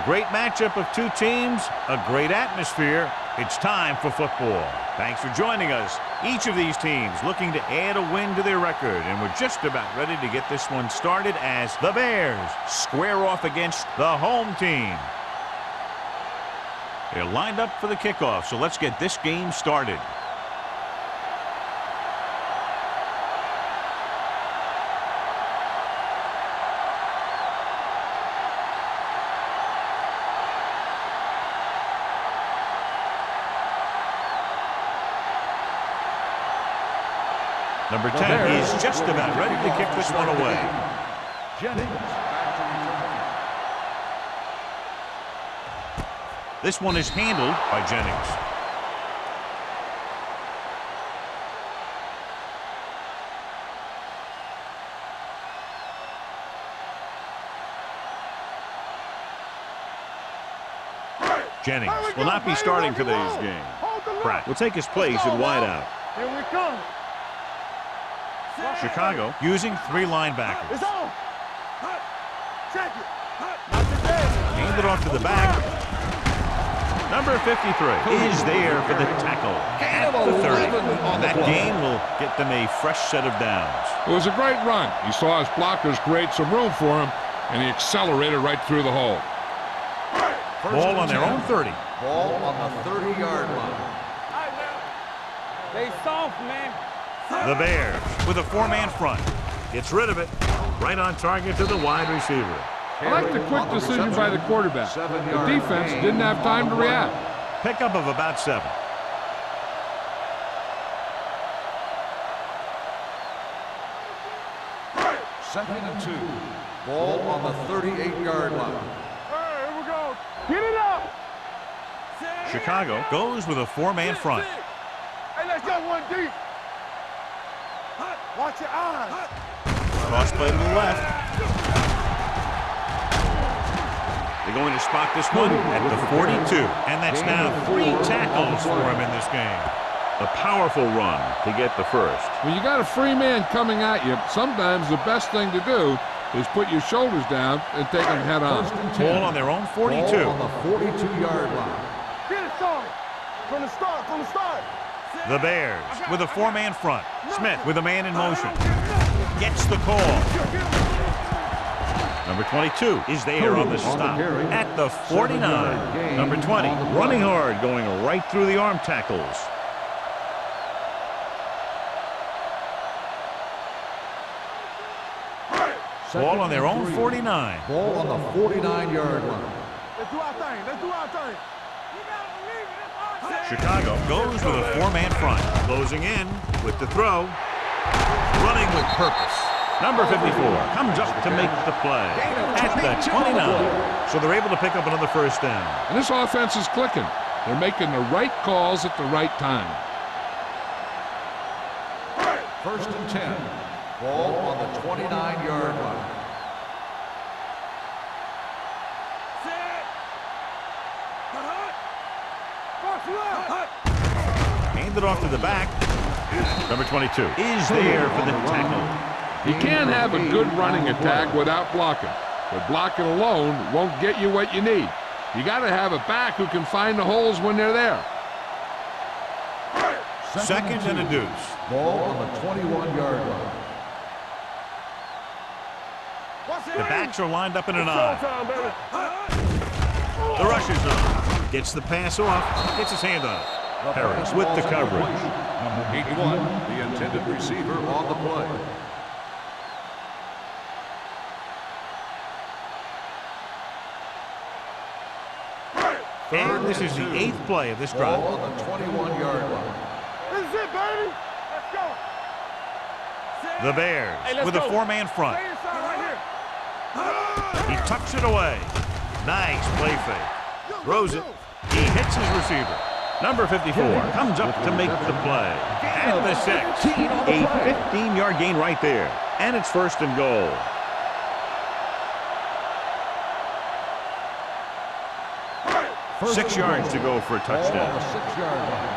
A great matchup of two teams, a great atmosphere. It's time for football. Thanks for joining us. Each of these teams looking to add a win to their record, and we're just about ready to get this one started as the Bears square off against the home team. They're lined up for the kickoff, so let's get this game started. Number 10 is just about ready to kick this one away. This one is handled by Jennings. Jennings will not be starting today's game. Pratt will take his place at wideout. Here we come. Chicago using three linebackers. It's on. Check it. Handed off to the back. Number 53 is there for the tackle at the 30. And that gain will get them a fresh set of downs. It was a great run. He saw his blockers create some room for him, and he accelerated right through the hole. Ball on their own 30. Ball on the 30-yard line. They soft, man. The Bears with a four-man front. Gets rid of it. Right on target to the wide receiver. I like the quick decision by the quarterback. The defense didn't have time to react. Pickup of about 7. Second and 2. Ball on the 38-yard line. Hey, here we go. Get it up. Chicago goes with a four-man front. Hey, let's go one deep. Watch your eyes. Cross play to the left. They're going to spot this one at the 42. And that's now 3 tackles for him in this game. A powerful run to get the first. When you got a free man coming at you, sometimes the best thing to do is put your shoulders down and take him head on. Ball on their own 42. Ball on the 42-yard line. Get it started. From the start. The Bears with a four-man front. Smith with a man in motion. Gets the call. Number 22 is there on the stop at the 49. Number 20 running hard, going right through the arm tackles. Ball on their own 49. Ball on the 49-yard line. Let's do our thing. Chicago goes with a four-man front. Closing in with the throw. Running with purpose. Number 54 comes up to make the play at the 29. So they're able to pick up another first down. And this offense is clicking. They're making the right calls at the right time. First and 10. Ball on the 29-yard line. Handed off to the back. Number 22 is there for the tackle. You can't have a good running attack without blocking. But blocking alone won't get you what you need. You got to have a back who can find the holes when they're there. Second and a deuce. Ball on the 21-yard line. The backs are lined up in an eye. The rush is on. Gets the pass off. Gets his hand on it. Harris with the coverage. Number 81, the intended receiver on the play. And this is the 8th play of this drive. Ball on the 21-yard line. This is it, baby. Let's go. The Bears with a four-man front. Stay inside right here. He tucks it away. Nice play fake. Throws it. He hits his receiver. Number 54 comes up to make the play. And the 6. A 15-yard gain right there. And it's first and goal. First 6 yards to go for a touchdown. Ball on the 6-yard line.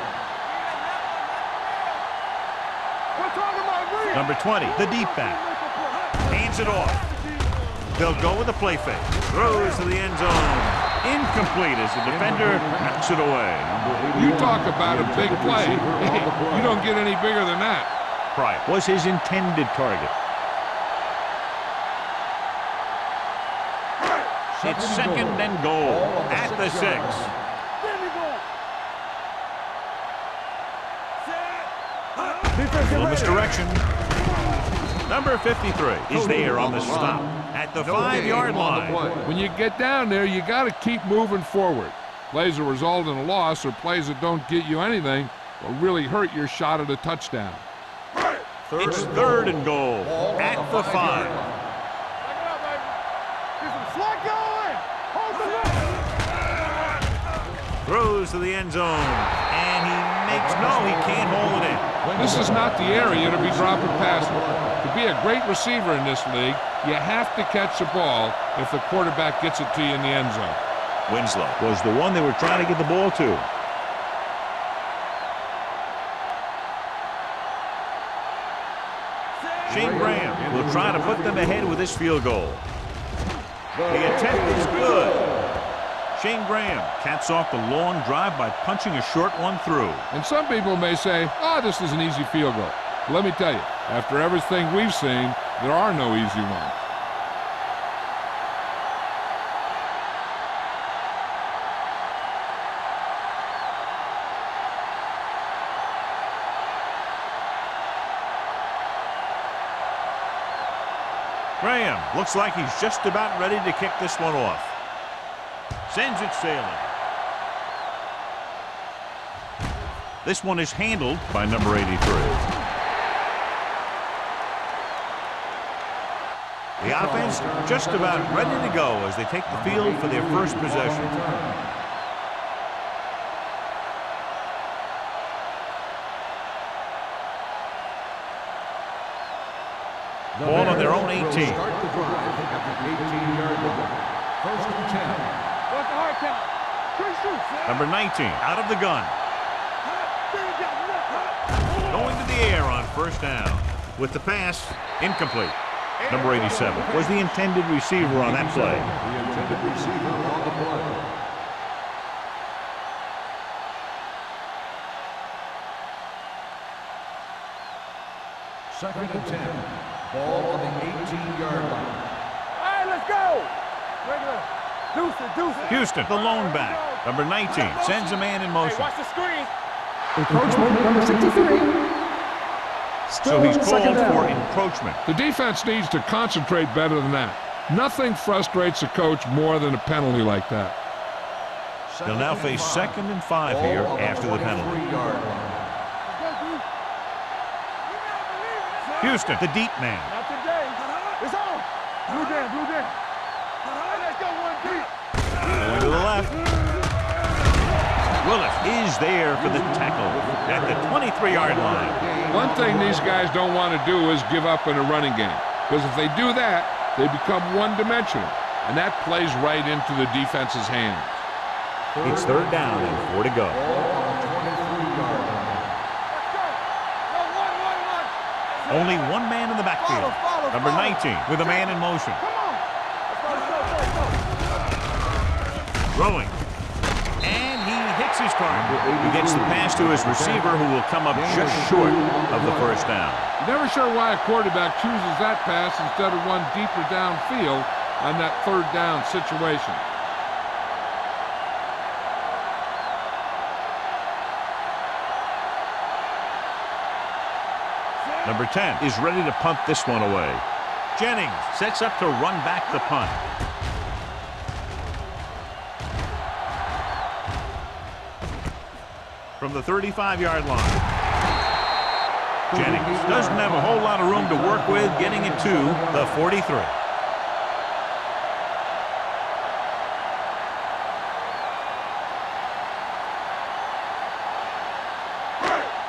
We're talking about real. Number 20, the deep back. Hands it off. They'll go with a play fake. Throws to the end zone. Incomplete as the defender knocks it away. You talk about a big play. You don't get any bigger than that. Pryor was his intended target. It's second and goal at the 6. Little misdirection. Number 53 is there on the stop at the 5-yard line. When you get down there, you got to keep moving forward. Plays that result in a loss or plays that don't get you anything will really hurt your shot at a touchdown. It's third and goal at the 5. Throws to the end zone, and he can't hold it in. This is not the area to be dropping passes. To be a great receiver in this league, you have to catch the ball if the quarterback gets it to you in the end zone. Winslow was the one they were trying to get the ball to. Shane Graham will try to put them ahead with this field goal. The attempt is good. Shane Graham caps off the long drive by punching a short one through. And some people may say, oh, this is an easy field goal. But let me tell you, after everything we've seen, there are no easy ones. Graham looks like he's just about ready to kick this one off. Sends it sailing. This one is handled by number 83. The offense just about ready to go as they take the field for their first possession. Ball on their own 18. Start the drive at the 18-yard line. First and 10. Number 19 out of the gun. Going to the air on first down. With the pass, incomplete. Number 87 was the intended receiver on that play. The intended receiver on the play. Second and 10. Ball on the 18-yard line. All right, let's go. Regular. Deuce it. Houston, the lone back. Number 19 sends a man in motion. Hey, watch the screen. Encroachment number 63. So he's called for encroachment. The defense needs to concentrate better than that. Nothing frustrates a coach more than a penalty like that. They'll now face second and 5 here after the penalty. Houston, the deep man. Not today. It's on. Blue down. Let's go one deep. Going to the left. Willis is there for the tackle at the 23-yard line. One thing these guys don't want to do is give up in a running game. Because if they do that, they become one-dimensional. And that plays right into the defense's hands. It's third down and 4 to go. Only one man in the backfield. Number 19 with a man in motion. Throwing. And he hits his target. He gets the pass to his receiver, who will come up just short of the first down. Never sure why a quarterback chooses that pass instead of one deeper downfield on that third down situation. Number 10 is ready to punt this one away. Jennings sets up to run back the punt. From the 35-yard line. Jennings doesn't have a whole lot of room to work with, getting it to the 43.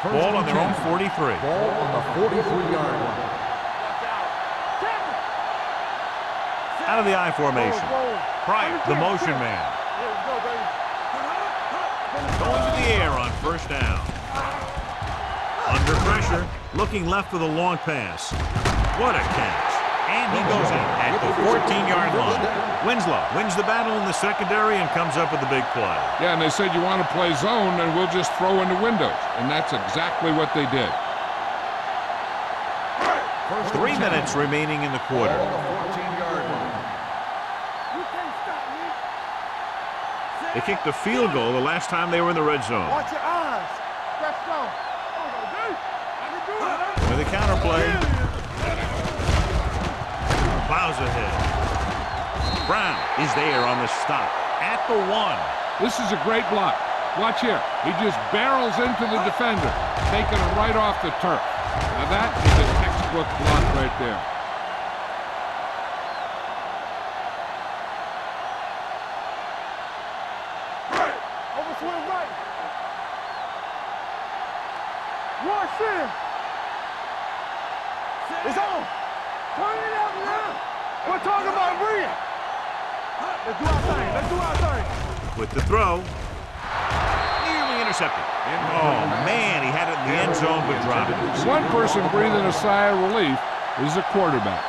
Ball on their own 43. Ball on the 43-yard line. Out of the I formation. Pryor, the motion man. Going to the air on first down. Under pressure, looking left for the long pass. What a catch. And he goes out at the 14-yard line. Winslow wins the battle in the secondary and comes up with the big play. Yeah, and they said you want to play zone, and we'll just throw in the windows. And that's exactly what they did. 3 minutes remaining in the quarter. On the 14-yard line. They kicked a field goal the last time they were in the red zone. Watch your eyes. Let's go. With a counter play. Plows ahead. Brown is there on the stop at the 1. This is a great block. Watch here. He just barrels into the defender, taking him right off the turf. Now that is a textbook block right there. Overswing right. Rush in. It's on. Turn it up now. We're talking about Bria. Let's do our thing. Let's do our thing. With the throw. Nearly intercepted. Oh, man, he had it in the end zone but dropped it. One person breathing a sigh of relief is the quarterback.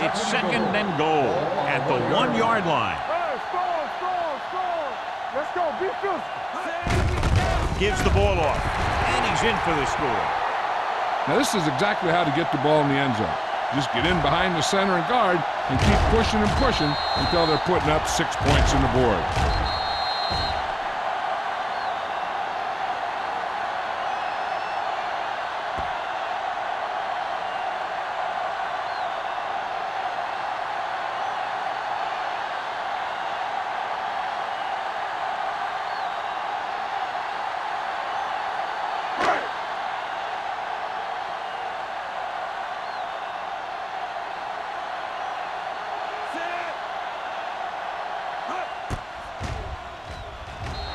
It's second and goal at the 1-yard line. Hey, score. Let's go. Be physical. Gives the ball off. And he's in for the score. Now this is exactly how to get the ball in the end zone. Just get in behind the center and guard and keep pushing and pushing until they're putting up 6 points on the board.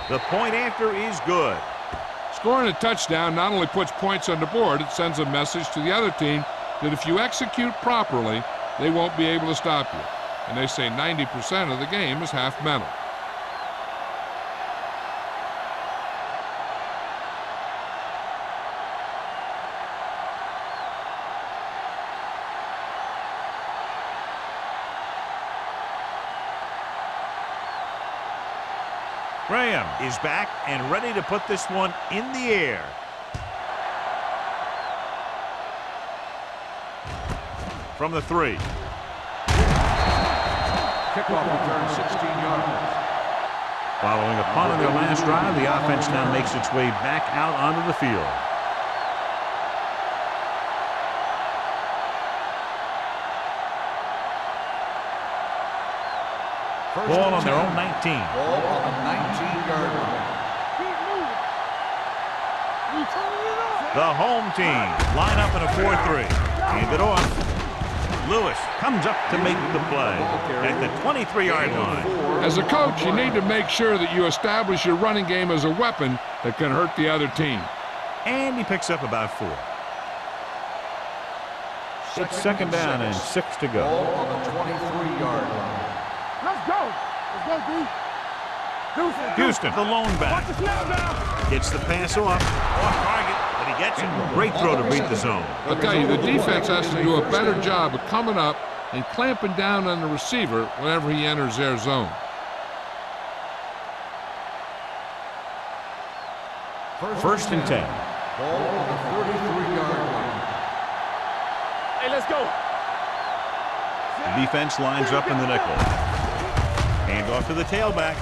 The point after is good. Scoring a touchdown not only puts points on the board, it sends a message to the other team that if you execute properly, they won't be able to stop you. And they say 90% of the game is half mental. Graham is back and ready to put this one in the air. From the 3. Kickoff return 16 yards. Following a punt on their last drive, the offense now makes its way back out onto the field. Ball on their own 19. Ball on the 19-yard line. The home team line up in a 4-3. Hand it off. Lewis comes up to make the play at the 23-yard line. As a coach, you need to make sure that you establish your running game as a weapon that can hurt the other team. And he picks up about 4. It's second down and 6 to go. Ball on the 23-yard line. Let's go. Let's go, D. Houston, the lone back. Watch the snap down. Gets the pass off target, but he gets it. Great throw to beat the zone. I'll tell you, the defense has to do a better job of coming up and clamping down on the receiver whenever he enters their zone. First and 10. Ball on the 33-yard line. Hey, let's go. The defense lines up in the nickel. Hand off to the tailback.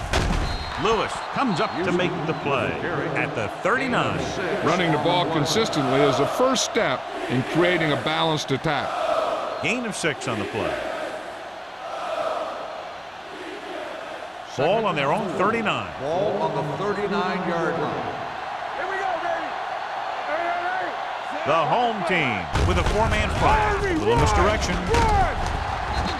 Lewis comes up to make the play at the 39. Running the ball consistently is the first step in creating a balanced attack. Gain of 6 on the play. Ball on their own 39. Ball on the 39-yard line. Here we go, baby. Hey. The home team with a 4-man front. A little misdirection.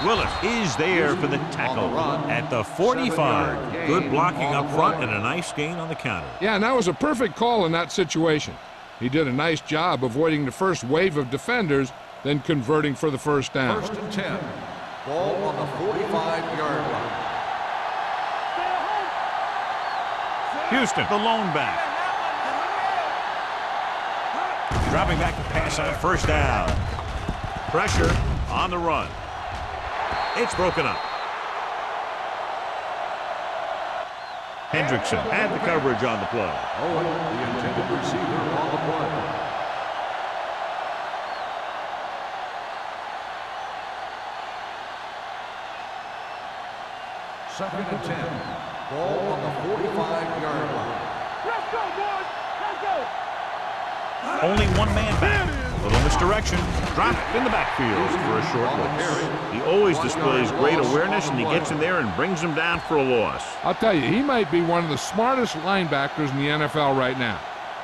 Willis is there for the tackle at the 45. Good blocking up front and a nice gain on the counter. Yeah, and that was a perfect call in that situation. He did a nice job avoiding the first wave of defenders, then converting for the first down. First and 10. Ball on the 45-yard line. Houston, the lone back. Dropping back to pass on first down. Pressure on the run. It's broken up. Hendrickson had the coverage on the play. Owen, the intended receiver on the play. Second and 10. Ball on the 45-yard line. Let's go, boys. Let's go. Only one man back. A little misdirection. Dropped in the backfield for a short loss. He always displays great awareness, and he gets in there and brings him down for a loss. I'll tell you, he might be one of the smartest linebackers in the NFL right now.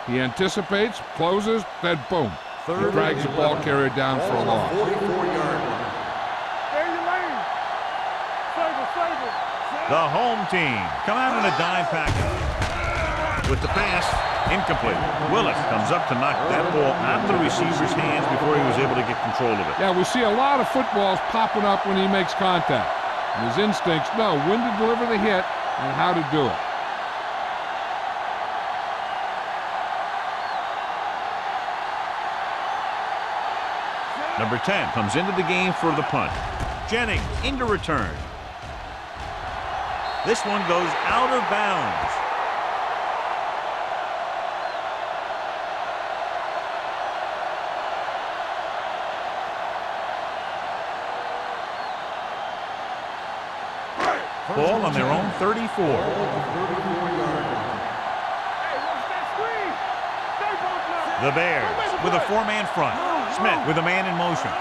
He anticipates, closes, then boom. He drags the ball carrier down for a loss. 44-yard line. Stay in your lane. Save it. The home team come out in a dime package. With the pass, incomplete. Willis comes up to knock that ball out of the receiver's hands before he was able to get control of it. Yeah, we see a lot of footballs popping up when he makes contact. And his instincts know when to deliver the hit and how to do it. Number 10 comes into the game for the punt. Jennings into return. This one goes out of bounds. Ball on their own 34. Hey, watch that screen. Stay both now. The Bears with a four-man front. Smith with a man in motion.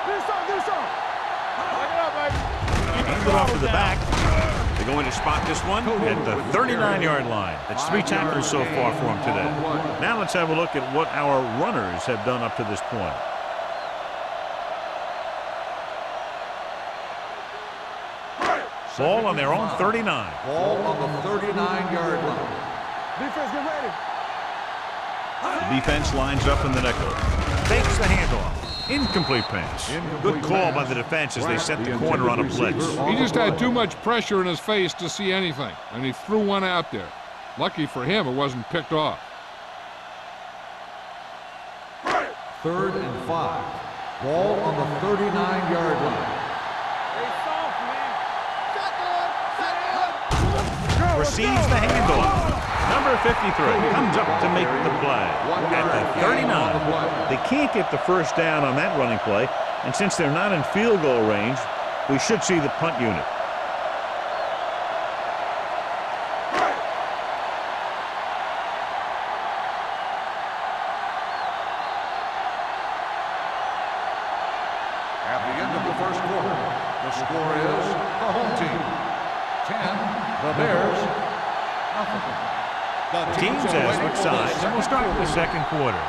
Get some. Back it up, baby. Hands it off to the back. They're going to spot this one at the 39-yard line. That's 3 tackles so far for him today. Now let's have a look at what our runners have done up to this point. Ball on their own 39. Ball on the 39-yard line. Defense, get ready. The defense lines up in the nickel. Fakes the handoff. Incomplete pass. Good call by the defense as they set the corner on a blitz. He just had too much pressure in his face to see anything, and he threw one out there. Lucky for him, it wasn't picked off. 3rd and 5. Ball on the 39-yard line. Stay soft, man. Receives the handoff. Number 53 comes up to make the play. At the 39, they can't get the first down on that running play, and since they're not in field goal range, we should see the punt unit. At the end of the first quarter, the score is the home team 10, the Bears nothing. The Teams have switched sides, and we'll start with the second quarter.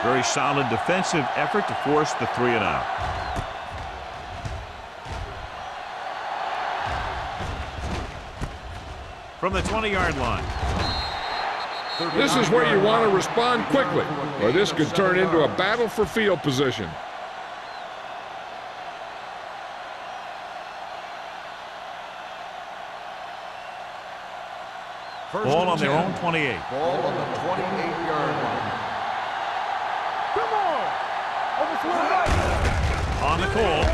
Very solid defensive effort to force the 3 and out. From the 20-yard line. This is where you want to respond quickly, or this could turn into a battle for field position. Ball on their own 28. Ball on the 28-yard line. Come on. Overswing right. On the call.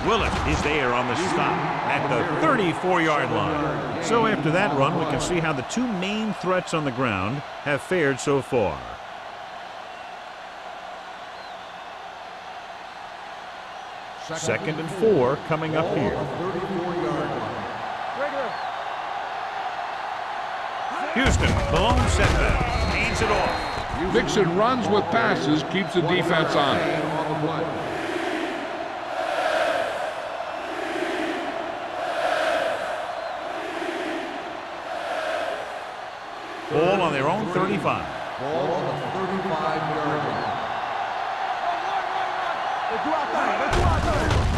Willis is there on the stop at the 34-yard line. So after that run, we can see how the 2 main threats on the ground have fared so far. Second and 4 coming up here. 34-yard line. Regular. Houston, the lone setback, hands it off. Mixon runs with passes, keeps the defense on it. On the play. Ball on their own 35. Ball on the 35-yard line. Let's do our thing.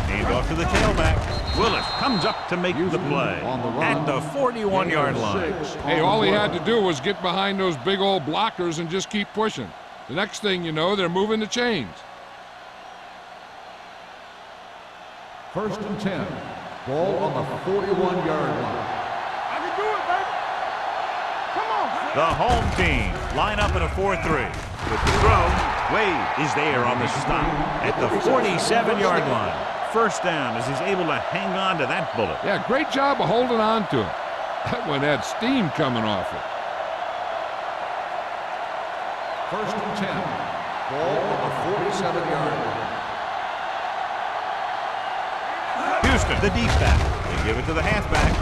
Hand off to the tailback. Willis comes up to make the play at the 41-yard line. Hey, all he had to do was get behind those big old blockers and just keep pushing. The next thing you know, they're moving the chains. First and 10. Ball on the 41-yard line. I can do it, baby. Come on. The home team line up in a 4-3. With the throw, Wade is there on the stop at the 47-yard line. First down as he's able to hang on to that bullet. Yeah, great job of holding on to him. That one had steam coming off it. First and 10. Ball on the 47-yard line. Houston, the deep back. They give it to the halfback.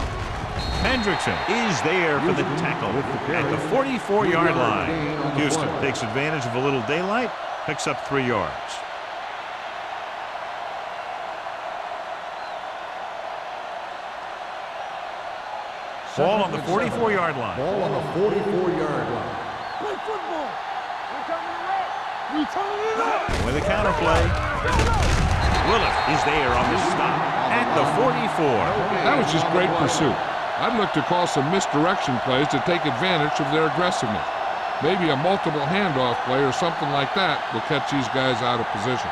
Hendrickson is there for the tackle at the 44-yard line. Houston takes advantage of a little daylight, picks up 3 yards. Ball on the 44-yard line. Ball on the 44-yard line. Play football. We coming to rock. We turning it up. With a counter play, Willis is there on the stop at the 44. That was just great pursuit. I'd look to call some misdirection plays to take advantage of their aggressiveness. Maybe a multiple handoff play or something like that will catch these guys out of position.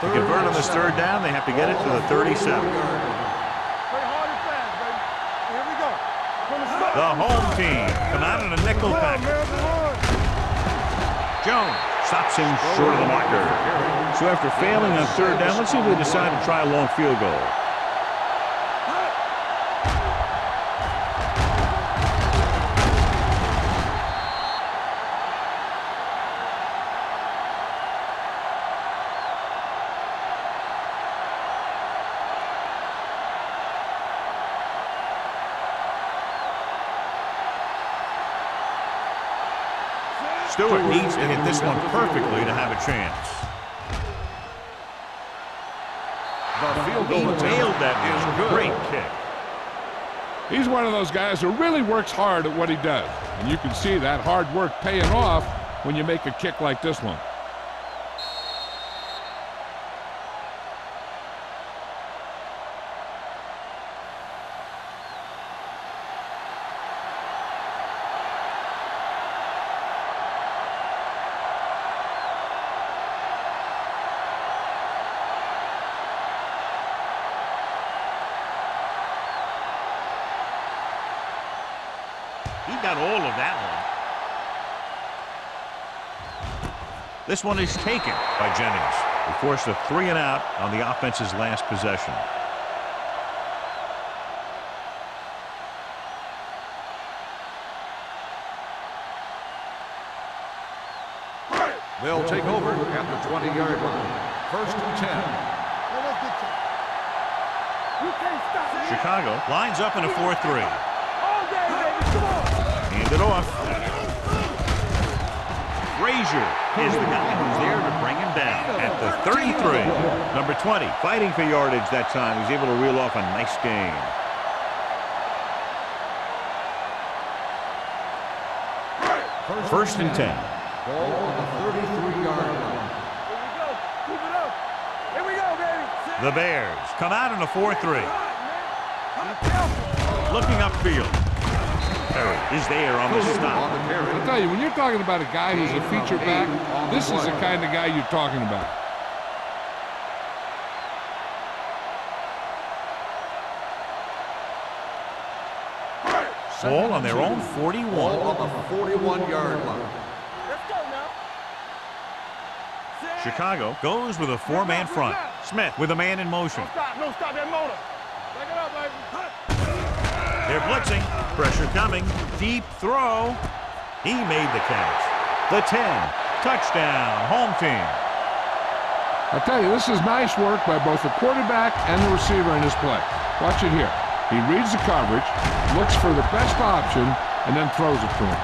To convert on this third down, they have to get it to the 37. Play hard and fast, baby. Here we go. The home team come out in a nickel package. Jones stops him short of the marker. So after failing on third down, let's see if they decide to try a long field goal. Stewart needs to hit this one perfectly to have a chance. The field He goal nailed that is good. great kick. He's one of those guys who really works hard at what he does. And you can see that hard work paying off when you make a kick like this one. He got all of that one. This one is taken by Jennings. He forced a 3-and-out on the offense's last possession. They'll take over at the 20-yard line. First and 10. You can't stop it. Chicago lines up in a 4-3. All day, baby. Come on. Hand it off. Frazier is the guy who's there to bring him down at the 33. Number 20, fighting for yardage that time. He's able to reel off a nice gain. First and 10. Ball on the 33-yard line. Here we go. Keep it up. Here we go, baby. The Bears come out in a 4-3. Looking upfield. Perry is there on the stop. I'll tell you, when you're talking about a guy who's a feature back, this is the kind of guy you're talking about. Ball on their own 41. Ball on the 41-yard line. Let's go now. Chicago goes with a 4-man front. Smith with a man in motion. No stop that motor. Take it up, baby. They're blitzing. Pressure coming. Deep throw. He made the catch. The 10. Touchdown. Home team. I'll tell you, this is nice work by both the quarterback and the receiver in his play. Watch it here. He reads the coverage, looks for the best option, and then throws it to him.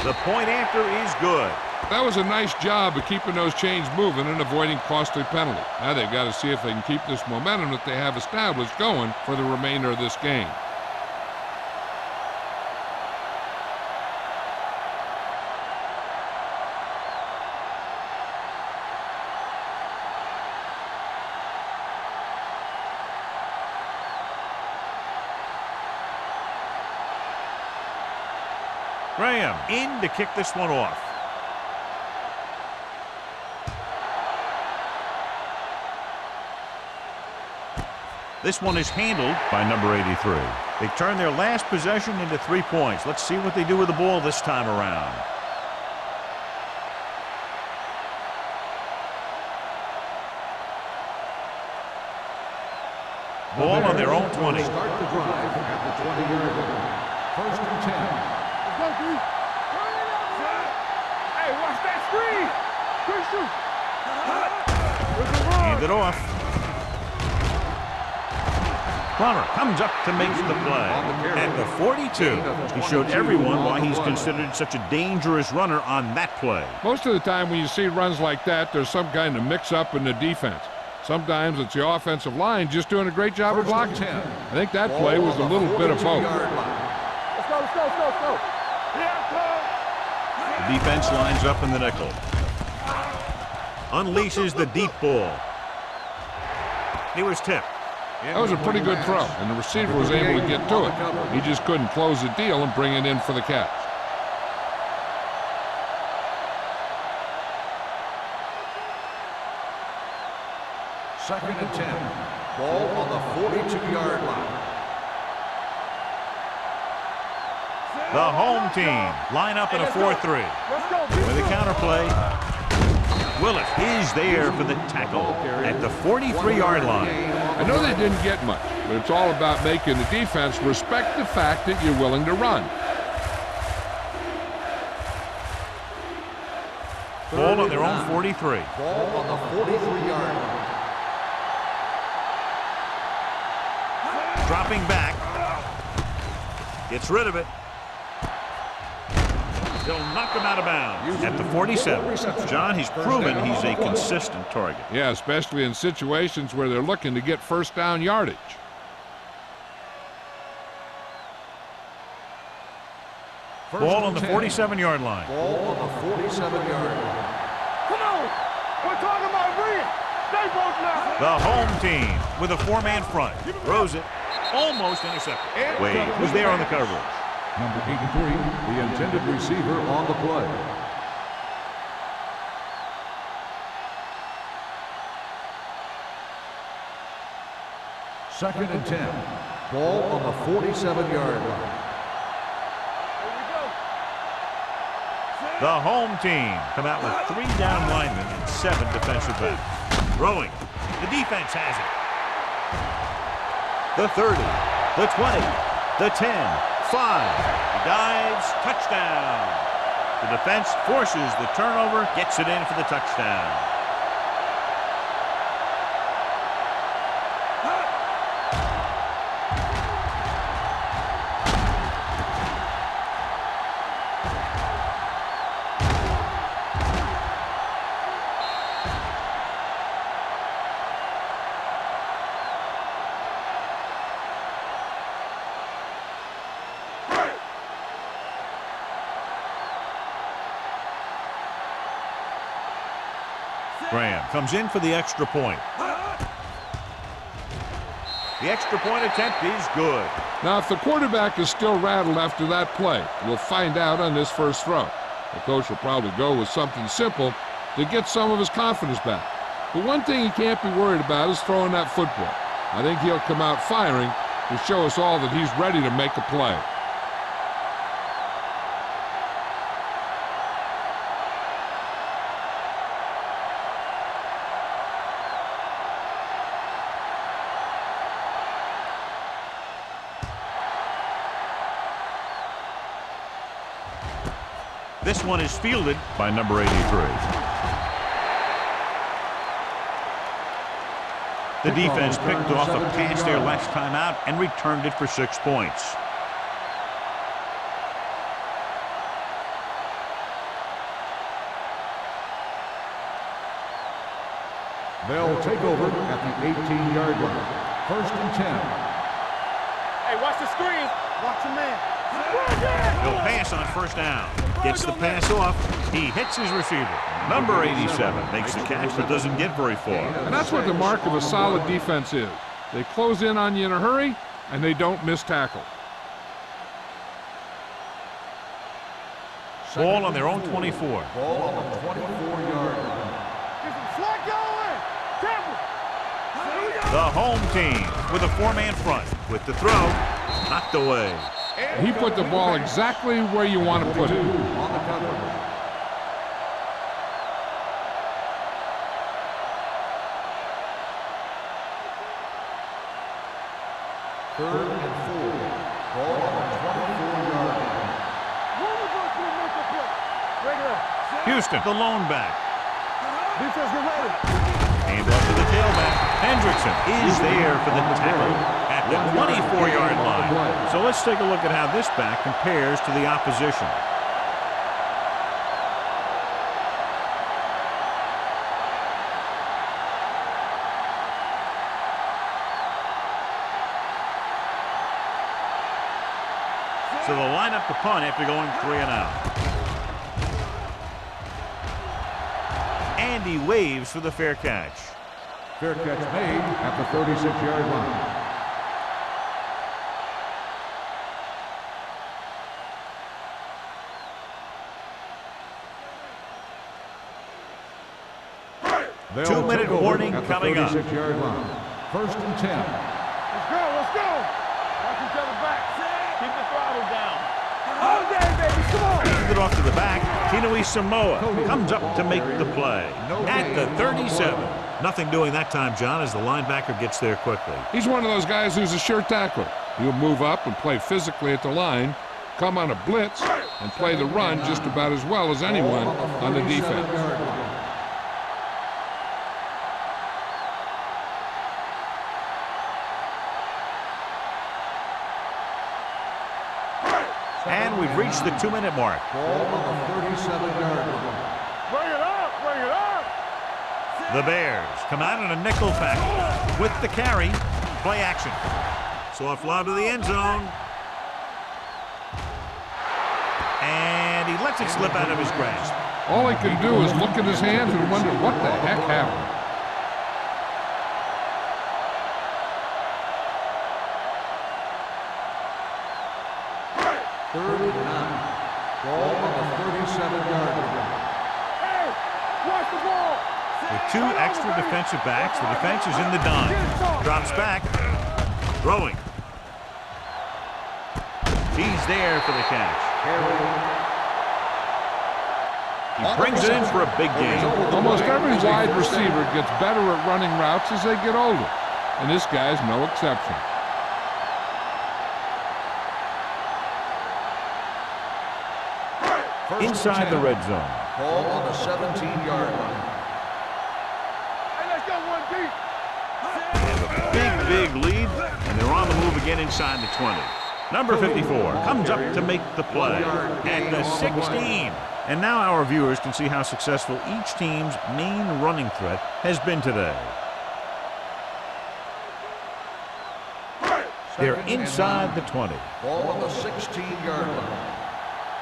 The point after is good. That was a nice job of keeping those chains moving and avoiding costly penalties. Now they've got to see if they can keep this momentum that they have established going for the remainder of this game. Graham in to kick this one off. This one is handled by number 83. They turn their last possession into 3 points. Let's see what they do with the ball this time around. Ball on their own 20. Start the drive at the 20-yard line. 1st and 10. Let's go, D. Hey, watch that screen. Good shoot. There's a run. Hand it off. Runner comes up to make the play. At the 42, he showed everyone why he's considered such a dangerous runner on that play. Most of the time when you see runs like that, there's some kind of mix-up in the defense. Sometimes it's the offensive line just doing a great job of blocking. I think that play was a little bit of both. Let's go, let's go, let's go, let's go. Yeah, The defense lines up in the nickel. Unleashes the deep ball. He was tipped. That was a pretty good throw, and the receiver was able to get to it. He just couldn't close the deal and bring it in for the catch. Second and 10. Ball on the 42-yard line. The home team line up in a 4-3. let's go. With the counterplay, Willis is there for the tackle at the 43-yard line. I know they didn't get much, but it's all about making the defense respect the fact that you're willing to run. Ball on their own 43. Ball on the 43-yard line. Dropping back. Gets rid of it. They'll knock him out of bounds at the 47. John, he's proven he's a consistent target. Yeah, especially in situations where they're looking to get first down yardage. Ball on the 47-yard line. Ball on the 47-yard line. Come on. We're talking about Green. Stay both now. The home team with a 4-man front. Throws it. Almost intercepted. Wade was there on the coverage. Number 83, the intended receiver on the play. Second and 10. Ball on the 47-yard line. The home team come out with 3 down linemen and 7 defensive backs. Throwing. The defense has it. The 30, the 20, the 10, 5. He dives, touchdown. The defense forces the turnover, gets it in for the touchdown. Graham comes in for the extra point. The extra point attempt is good. Now, if the quarterback is still rattled after that play, we'll find out on this first throw. The coach will probably go with something simple to get some of his confidence back. But one thing he can't be worried about is throwing that football. I think he'll come out firing to show us all that he's ready to make a play. This one is fielded by number 83. The defense picked off a pass their last time out and returned it for 6 points. They'll take over at the 18-yard line. 1st and 10. Hey, watch the screen. Watch your man. He'll pass on 1st down. Gets the pass off. He hits his receiver. Number 87 makes the catch but doesn't get very far. And that's what the mark of a solid defense is. They close in on you in a hurry, and they don't miss tackle. Ball on their own 24. Ball on the 24-yard line. Get some slack going. Temple. The home team with a 4-man front. With the throw, knocked away. He put the ball exactly where you want to put it. On the cover. Third and 4. Ball on the 24-yard line. Houston, the lone back. Defense, get ready. Hand off to the tailback. Hendrickson is there for the tackle at the 24-yard line. So let's take a look at how this back compares to the opposition. So they'll line up the punt after going 3 and out. And he waves for the fair catch. Fair catch made at the 36-yard line. They'll 2-minute warning at the coming up. 36-yard line. 1st and 10. Let's go, let's go. Watch each other back. Keep the throttle down. All day, baby, come on. Hand it off to the back. Tinui Samoa comes up to make the play. At the 37. Nothing doing that time, John, as the linebacker gets there quickly. He's one of those guys who's a sure tackler. He'll move up and play physically at the line, come on a blitz, and play the run just about as well as anyone on the defense. And we've reached the 2-minute mark. Ball on the 37-yard line. Bring it up, bring it up. The Bears come out in a nickel package with the carry. Play action. Soft lob to the end zone. And he lets it slip out of his grasp. All he can do is look at his hands and wonder what the heck happened. Third and 9. Ball on the 37-yard line. Hey, watch the ball. With 2 extra defensive backs, the defense is in the dime. Drops back. Throwing. He's there for the catch. He brings it in for a big game. Almost every wide receiver gets better at running routes as they get older, and this guy's no exception. Inside the red zone. Ball on the 17-yard line. Hey, let's go one deep. Big lead, and they're on the move again inside the 20. Number 54 comes up to make the play at the 16. And now our viewers can see how successful each team's main running threat has been today. They're inside the 20. Ball on the 16-yard line.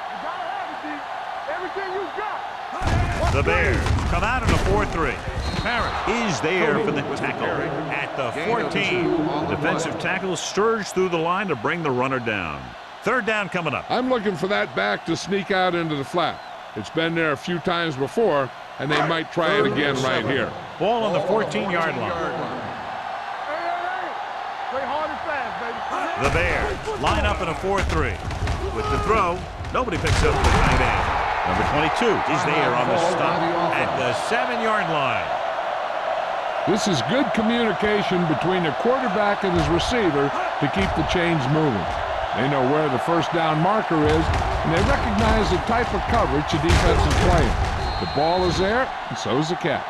You gotta have it, D. Everything you got. The Bears come out in a 4-3. Parrott is there for the tackle at the 14. The defensive tackle surged through the line to bring the runner down. 3rd down coming up. I'm looking for that back to sneak out into the flat. It's been there a few times before, and they might try it again right here. Ball on the 14-yard line. Hey. Play hard and fast, baby. The Bears line up in a 4-3. With the throw, nobody picks up the tight end. Number 22 is there on the stop at the 7-yard line. This is good communication between the quarterback and his receiver to keep the chains moving. They know where the 1st down marker is, and they recognize the type of coverage the defense is playing. The ball is there, and so is the catch.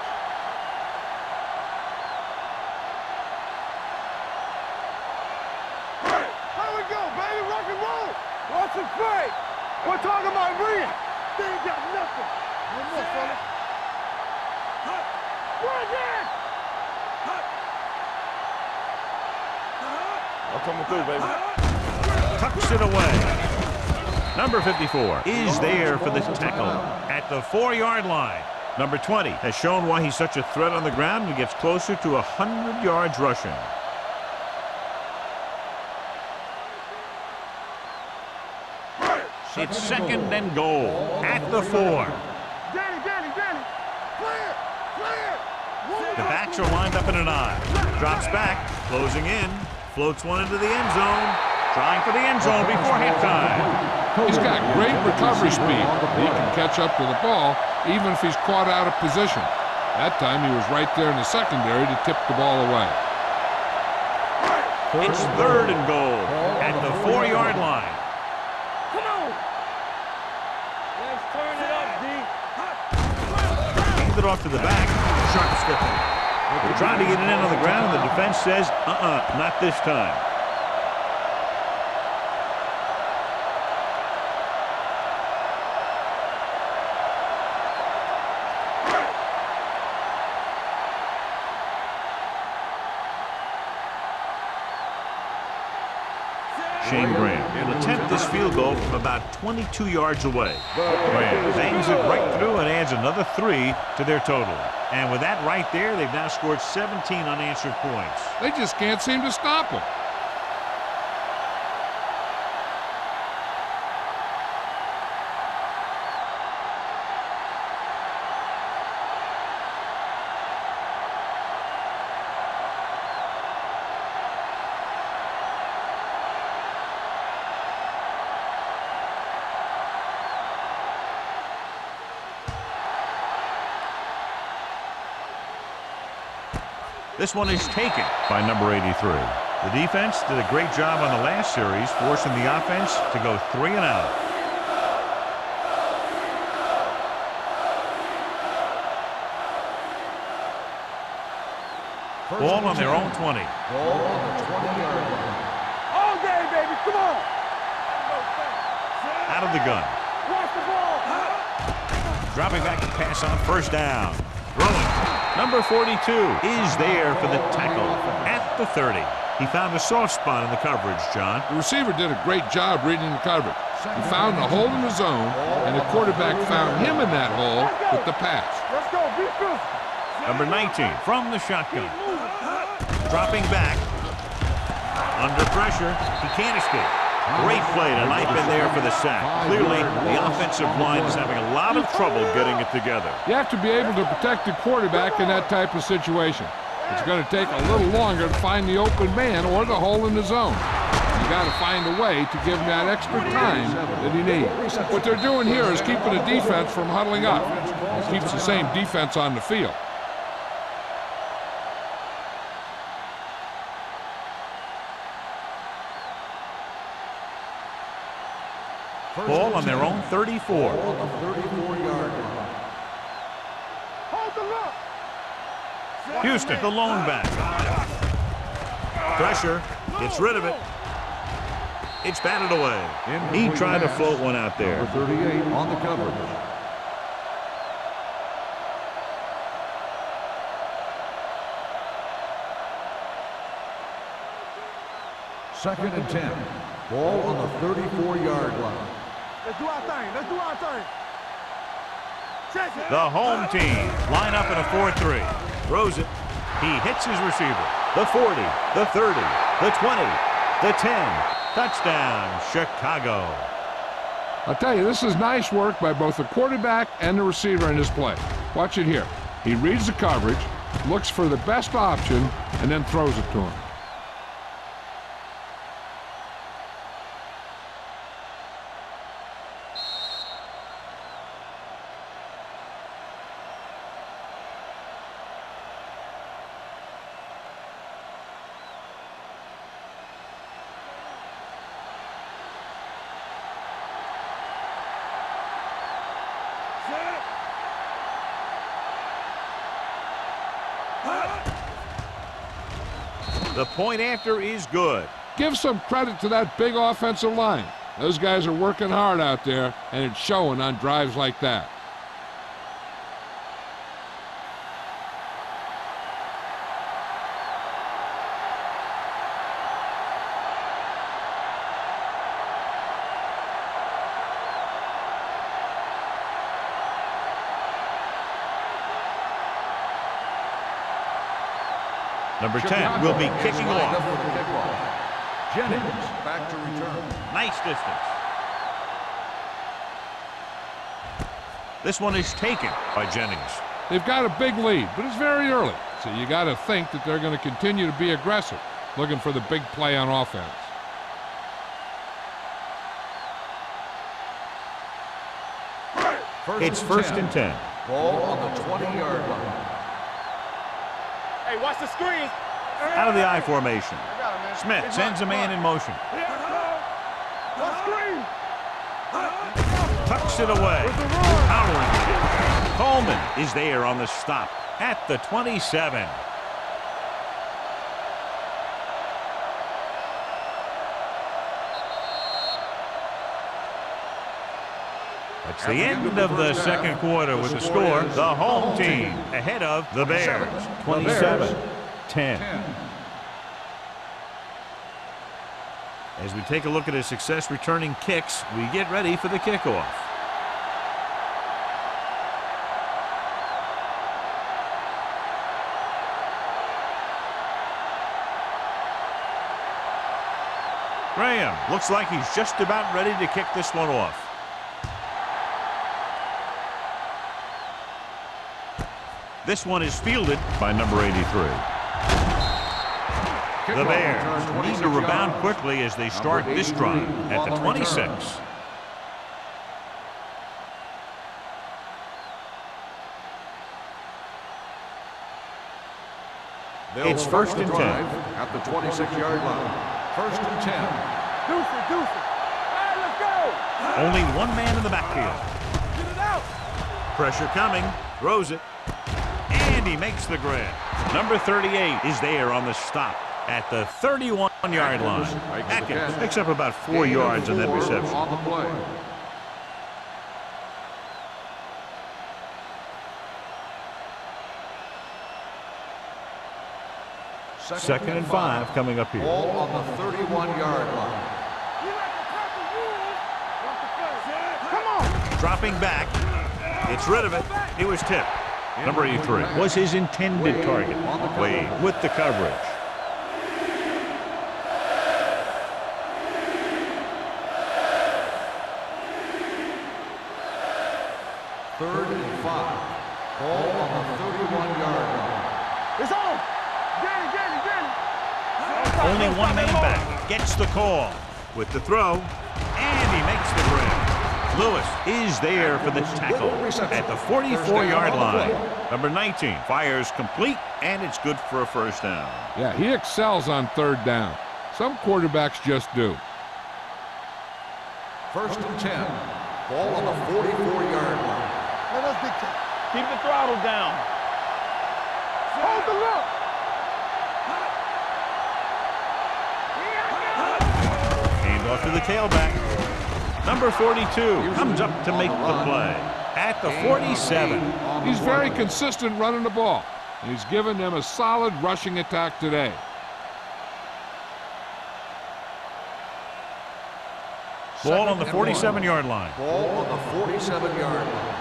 Here we go, baby. Rock and roll. Watch it fake. We're talking about Rhea. They ain't got nothing. One more, fella. Run that. coming through, baby. Tucks it away. Number 54 is there for the tackle at the 4-yard line. Number 20 has shown why he's such a threat on the ground and gets closer to 100 yards rushing. It's second and goal at the 4. Danny. Clear. The backs are lined up in an I. Drops back, closing in, floats one into the end zone, trying for the end zone before halftime. He's got great recovery speed. He can catch up to the ball even if he's caught out of position. That time he was right there in the secondary to tip the ball away. It's third and goal at the 4-yard line. Come on. Let's turn it up, D. Hand it off to the back. Sharp skipping. They're trying to get it in on the ground, and the defense says, not this time. Shane Graham will attempt this field goal from about 22 yards away. Graham bangs it right through and adds another 3 to their total. And with that right there, they've now scored 17 unanswered points. They just can't seem to stop him. This one is taken by number 83. The defense did a great job on the last series, forcing the offense to go 3 and out. Ball on their own 20. Ball on the 20-yard line. All day, baby. Come on. Out of the gun. Watch the ball. Dropping back to pass on first down. Throwing. Number 42 is there for the tackle at the 30. He found a soft spot in the coverage, John. The receiver did a great job reading the coverage. He found a hole in the zone, and the quarterback found him in that hole with the pass. Let's go. Be physical. Number 19 from the shotgun. Dropping back. Under pressure. He can't escape. Great play tonight, been there for the sack. Clearly, the offensive line is having a lot of trouble getting it together. You have to be able to protect the quarterback in that type of situation. It's going to take a little longer to find the open man or the hole in the zone. You got to find a way to give him that extra time that he needs. What they're doing here is keeping the defense from huddling up. It keeps the same defense on the field. Ball on their own 34. On the 34-yard line. Hold the look. Houston, the lone back. Pressure. Gets rid of it. It's batted away. He tried to float one out there. Number 38 on the coverage. Second and 10. Ball on the 34-yard line. Let's do our thing. Let's do our thing. Check it. The home team line up in a 4-3. Throws it. He hits his receiver. The 40, the 30, the 20, the 10. Touchdown, Chicago. I'll tell you, this is nice work by both the quarterback and the receiver in this play. Watch it here. He reads the coverage, looks for the best option, and then throws it to him. The point after is good. Give some credit to that big offensive line. Those guys are working hard out there, and it's showing on drives like that. Number 10 will be kicking off. For the kickoff. Jennings back to return. Nice distance. This one is taken by Jennings. They've got a big lead, but it's very early. So you got to think that they're going to continue to be aggressive, looking for the big play on offense. It's first and 10. Ball on the 20-yard line. Hey, watch the screen. Out of the I formation. I got him, man. Smith sends a man in motion. Watch screen. Tucks it away. Powering it. Coleman is there on the stop at the 27. That's the end of the second quarter with the score. The home team ahead of the Bears. 27-10. As we take a look at his success returning kicks, we get ready for the kickoff. Graham looks like he's just about ready to kick this one off. This one is fielded by number 83. The Bears need to rebound quickly as they start this drive at the 26. It's first and 10. At the 26-yard line. First and 10. Deuce it, deuce it. Hey, let's go. Only one man in the backfield. Get it out. Pressure coming. Throws it. And he makes the grab. Number 38 is there on the stop at the 31-yard line. Atkins picks up about 4 yards on that reception. On the play. Second and 5 coming up here. Ball on the 31-yard line. You like to cut the rules. Watch the play. Come on. Dropping back. Gets rid of it. It was tipped. Number 83 was his intended target. Wade with the coverage. Third and 5. Ball on the 31-yard line. It's on. Get it. Only one man back. Gets the call with the throw. And he makes the grab. Lewis is there for the tackle at the 44-yard line. Number 19 fires complete, and it's good for a first down. Yeah, he excels on third down. Some quarterbacks just do. First and 10. Ball on the 44-yard line. Let us dictate. Keep the throttle down. Hold the look. Hand off to the tailback. Number 42 comes up to make the play at the 47. He's very consistent running the ball. He's given them a solid rushing attack today. Ball on the 47-yard line. Ball on the 47-yard line.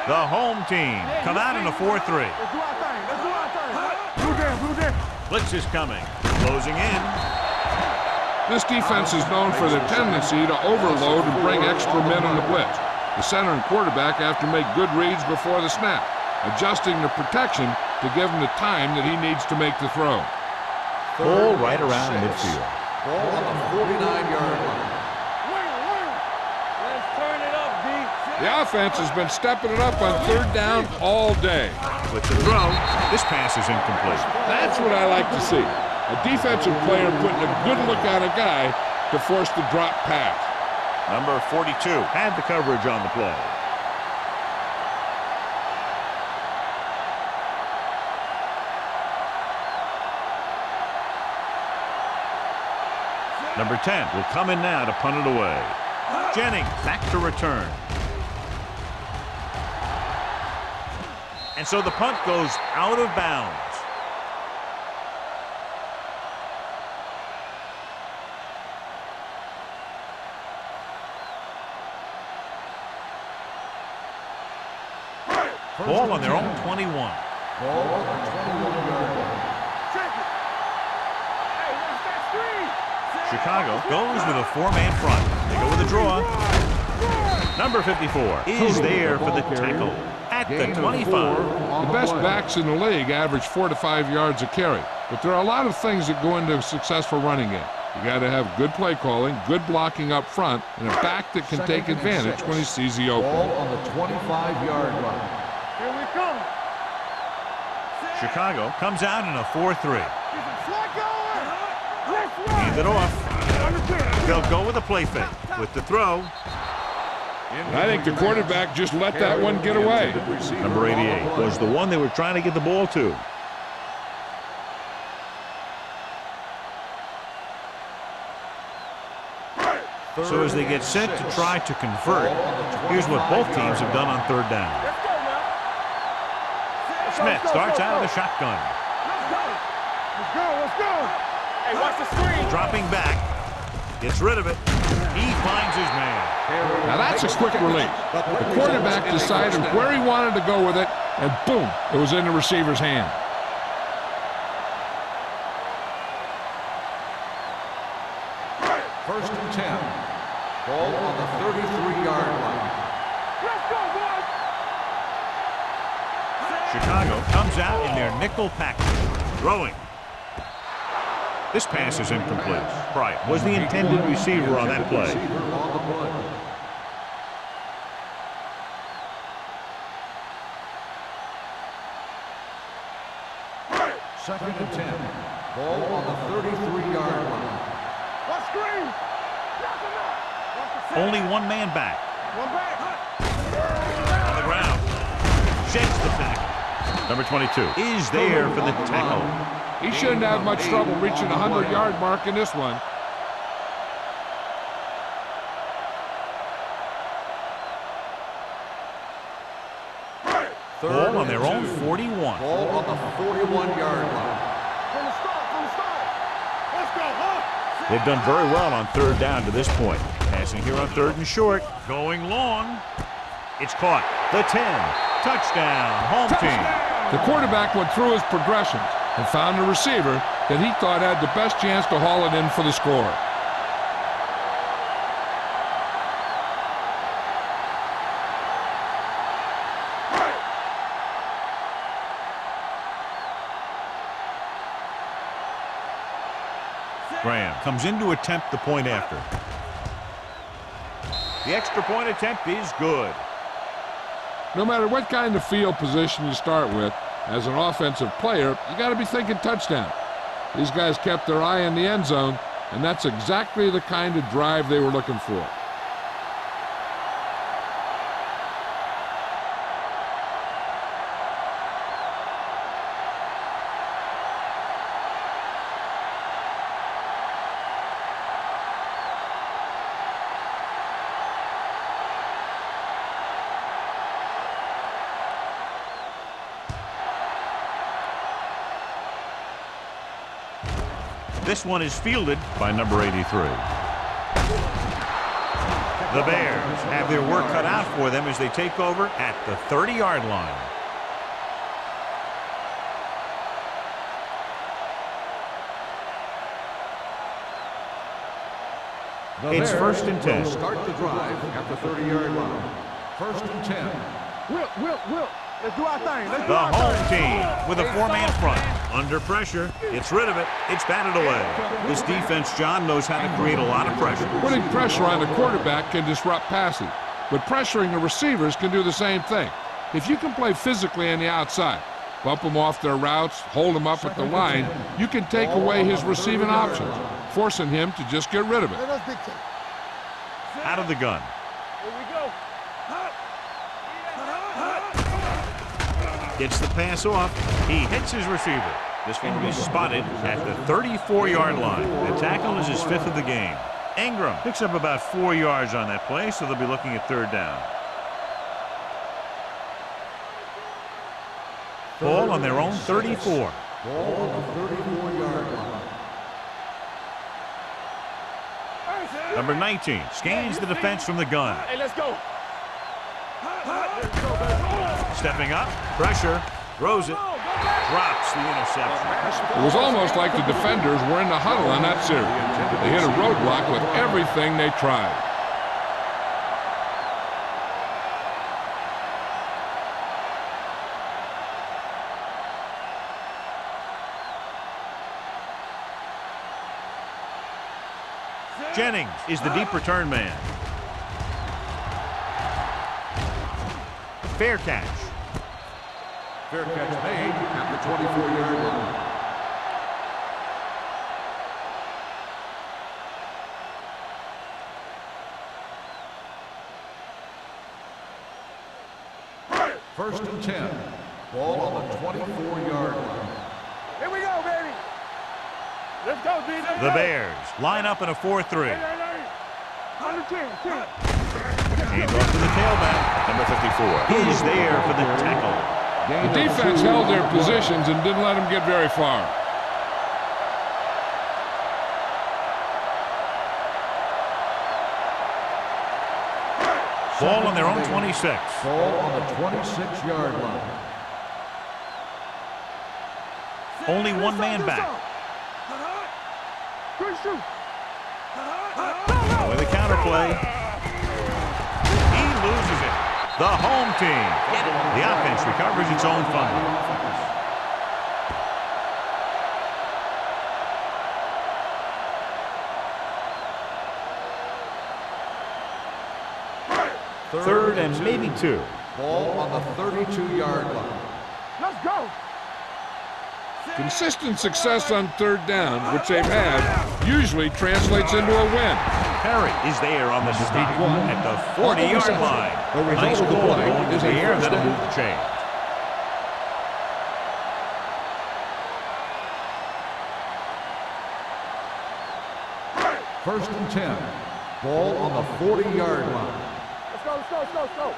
The home team come out in a 4-3. Let's do our thing. Let's do our thing. Blue jam. Blitz is coming. Closing in. This defense is known for their tendency to overload and bring extra men on the blitz. The center and quarterback have to make good reads before the snap, adjusting the protection to give him the time that he needs to make the throw. Ball right around midfield. Ball on the 49-yard line. Let's turn it up, D. The offense has been stepping it up on third down all day. With the throw, this pass is incomplete. That's what I like to see. A defensive player putting a good look on a guy to force the drop pass. Number 42 had the coverage on the play. Number 10 will come in now to punt it away. Jennings back to return. And so the punt goes out of bounds. Ball on their own 21. Ball on the 21-yard line. Check it. Hey, watch that screen. Chicago goes with a 4-man front. They go with a draw. Number 54 is there for the tackle at the 25. The best backs in the league average 4 to 5 yards a carry. But there are a lot of things that go into a successful running game. You got to have good play calling, good blocking up front, and a back that can take advantage when he sees the opening. Ball on the 25-yard line. Here we come. Chicago comes out in a 4-3. Slide going. Let's run. Hand it off. They'll go with a play fake. With the throw, I think the quarterback just let that one get away. number 88 was the one they were trying to get the ball to. So as they get set to try to convert, here's what both teams have done on third down. Let's go now. Smith starts out of the shotgun. Let's go. Let's go. Let's go. Hey, watch the screen. Dropping back. Gets rid of it. He finds his man. Now that's a quick release. The quarterback decided where he wanted to go with it, and boom, it was in the receiver's hand. First and 10. Ball on the 33-yard line. Let's go, boys. Chicago comes out in their nickel package. Throwing. This pass is incomplete. Bryant was the intended receiver on that play. Second and 10. Ball on the 33-yard line. Watch screen. Knock him out. Watch the set. Only one man back. One back. On the ground. Sheds the tackle. Number 22 is there for the tackle. He shouldn't have much trouble reaching the 100-yard mark in this one. Ball on their own 41. Ball on the 41-yard line. From the start. Let's go, huh? They've done very well on third down to this point. Passing here on third and short. Going long. It's caught. The 10. Touchdown. Home team. The quarterback went through his progressions and found a receiver that he thought had the best chance to haul it in for the score. Graham comes in to attempt the point after. The extra point attempt is good. No matter what kind of field position you start with, as an offensive player, you got to be thinking touchdown. These guys kept their eye on the end zone, and that's exactly the kind of drive they were looking for. This one is fielded by number 83. The Bears have their work cut out for them as they take over at the 30-yard line. It's first and 10. Start the drive at the 30-yard line. First and 10. Whip. Let's do our thing. Let's do The our home thing. team with a 4-man front. Under pressure, gets rid of it. It's batted away. This defense, John, knows how to create a lot of pressure. Putting pressure on the quarterback can disrupt passing, but pressuring the receivers can do the same thing. If you can play physically on the outside, bump them off their routes, hold them up at the line, you can take away his receiving options, forcing him to just get rid of it. Let us dictate. Out of the gun. Here we go. Gets the pass off. He hits his receiver. This one will be spotted at the 34-yard line. The tackle is his 5th of the game. Ingram picks up about 4 yards on that play, so they'll be looking at third down. Ball on their own 34. Ball on the 34-yard line. Number 19 scans the defense from the gun. Hey, let's go. Stepping up, pressure, throws it. Drops the interception. It was almost like the defenders were in the huddle on that series. They hit a roadblock with everything they tried. Jennings is the deep return man. Fair catch. Fair catch made at the 24-yard line. First and 10. Ball on the 24-yard line. Here we go, baby. Let's go, DJ. The Bears line up in a 4-3. On the 10. Hands off to the tailback. Number 54. He's there for the tackle. The defense held their positions and didn't let them get very far. Ball on their own 26. Ball on the 26-yard line. Only one man back. Good shoot. With a counter play. He loses it. The home team. The offense recovers its own fumble. Third and maybe 2. Ball on the 32-yard line. Let's go. Consistent success on third down, which they've had, usually translates into a win. Perry is there on the stop at the 40-yard line. The result Nice of the ball play going to is the a air. first That'll down. move the chain. First and 10. Ball on the 40-yard line. Let's go.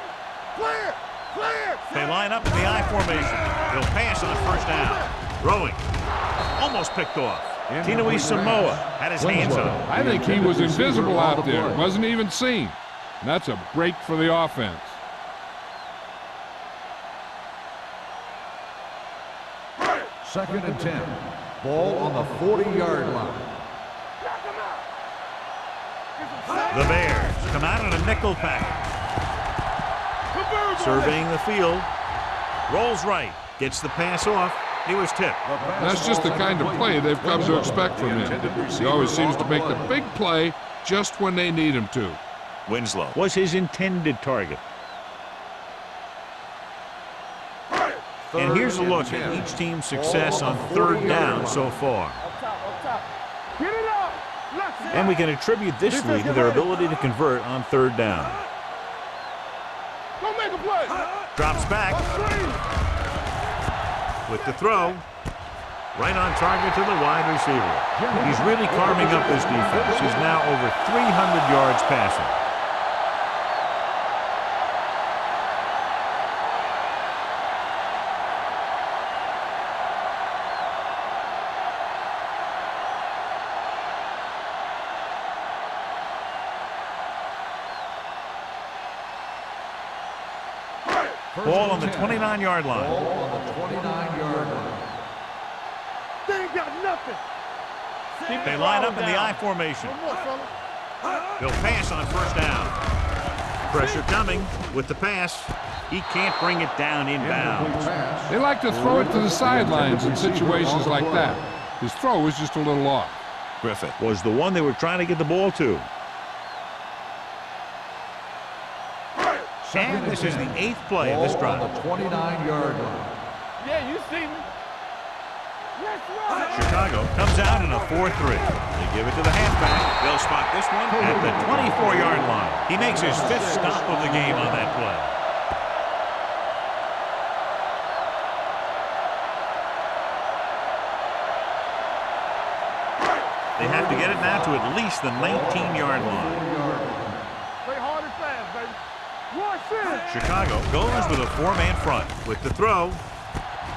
Clear. They line up in the I formation. He'll pass on first down. Throwing. Almost picked off. Tinui Samoa had his hands up. I think he was invisible out there. Wasn't even seen. And that's a break for the offense. Second and 10. Ball on the 40-yard line. The Bears come out in a nickel package. Surveying the field. Rolls right. Gets the pass off. He was tipped. That's just the kind of play they've come to expect from him. He always seems to make the big play just when they need him to. Winslow was his intended target. And here's a look at each team's success on third down so far. Get it up. And we can attribute this lead to their ability to convert on third down. Go make a play. Drops back with the throw. Right on target to the wide receiver. He's really carving up this defense. He's now over 300 yards passing. Ball on the 29-yard line. Ball on the 29-yard line. They ain't got nothing. They line up in the I formation. He'll pass on first down. Pressure coming with the pass. He can't bring it down inbounds. They like to throw it to the sidelines in situations like that. His throw was just a little off. Griffith was the one they were trying to get the ball to. And this is the 8th play of this drive. On the 29-yard line. Yeah, you see me. Let's run. Chicago comes out in a 4-3. They give it to the halfback. They'll spot this one at the 24-yard line. He makes his 5th stop of the game on that play. They have to get it now to at least the 19-yard line. Play hard and fast, baby. Chicago goes with a 4-man front with the throw.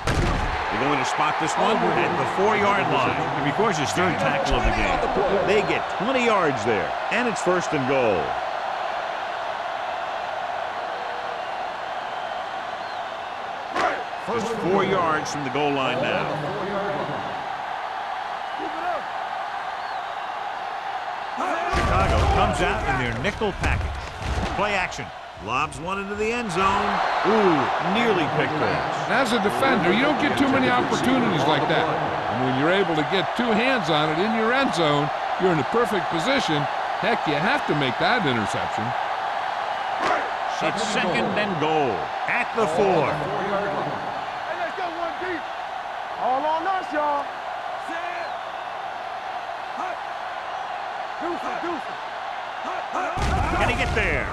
They're going to spot this one at the 4-yard line. And because his 3rd tackle of the game, they get 20 yards there, and it's 1st and goal. Just 4 yards from the goal line now. Chicago comes out in their nickel package. Play action. Lobs one into the end zone. Ooh, nearly picked off. As a defender, you don't get too many opportunities like that. And when you're able to get 2 hands on it in your end zone, you're in the perfect position. Heck, you have to make that interception. It's second and goal at the 4. Hey, let's go one deep. All on us, y'all. Can he get there?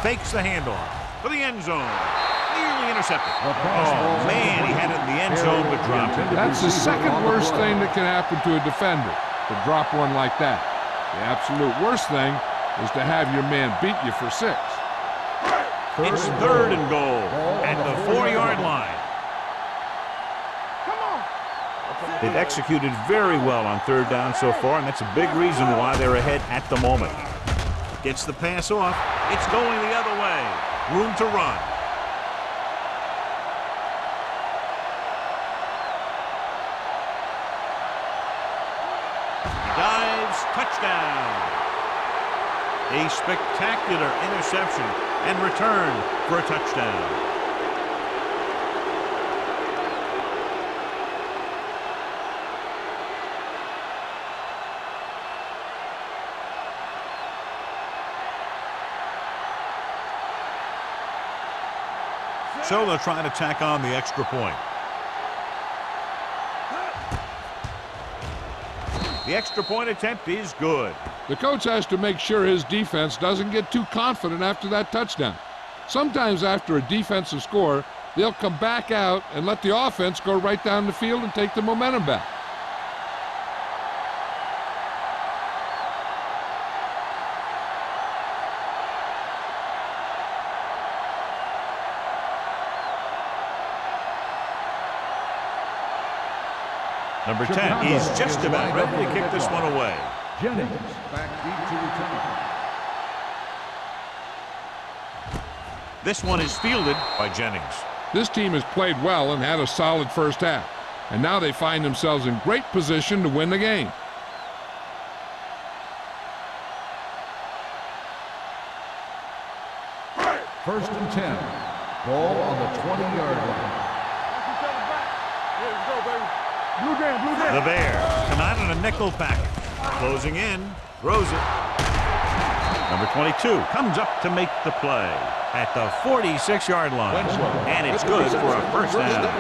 Fakes the handoff for the end zone. Nearly intercepted. Oh, man, he had it in the end zone but dropped it. That's the second worst thing that can happen to a defender, to drop one like that. The absolute worst thing is to have your man beat you for 6. It's third and goal at the 4-yard line. Come on. They've executed very well on third down so far, and that's a big reason why they're ahead at the moment. Gets the pass off. It's going the other way. Room to run. Dives, touchdown. A spectacular interception and return for a touchdown. So they'll try to tack on the extra point. The extra point attempt is good. The coach has to make sure his defense doesn't get too confident after that touchdown. Sometimes after a defensive score, they'll come back out and let the offense go right down the field and take the momentum back. Number 10, he's just about ready to kick this one away. Jennings back deep to return. This one is fielded by Jennings. This team has played well and had a solid first half, and now they find themselves in great position to win the game. First and 10. Ball on the 20-yard line. Here we go, baby. Blue game. The Bears come out in a nickel package. Closing in, throws it. Number 22 comes up to make the play at the 46-yard line. And it's good for a first down.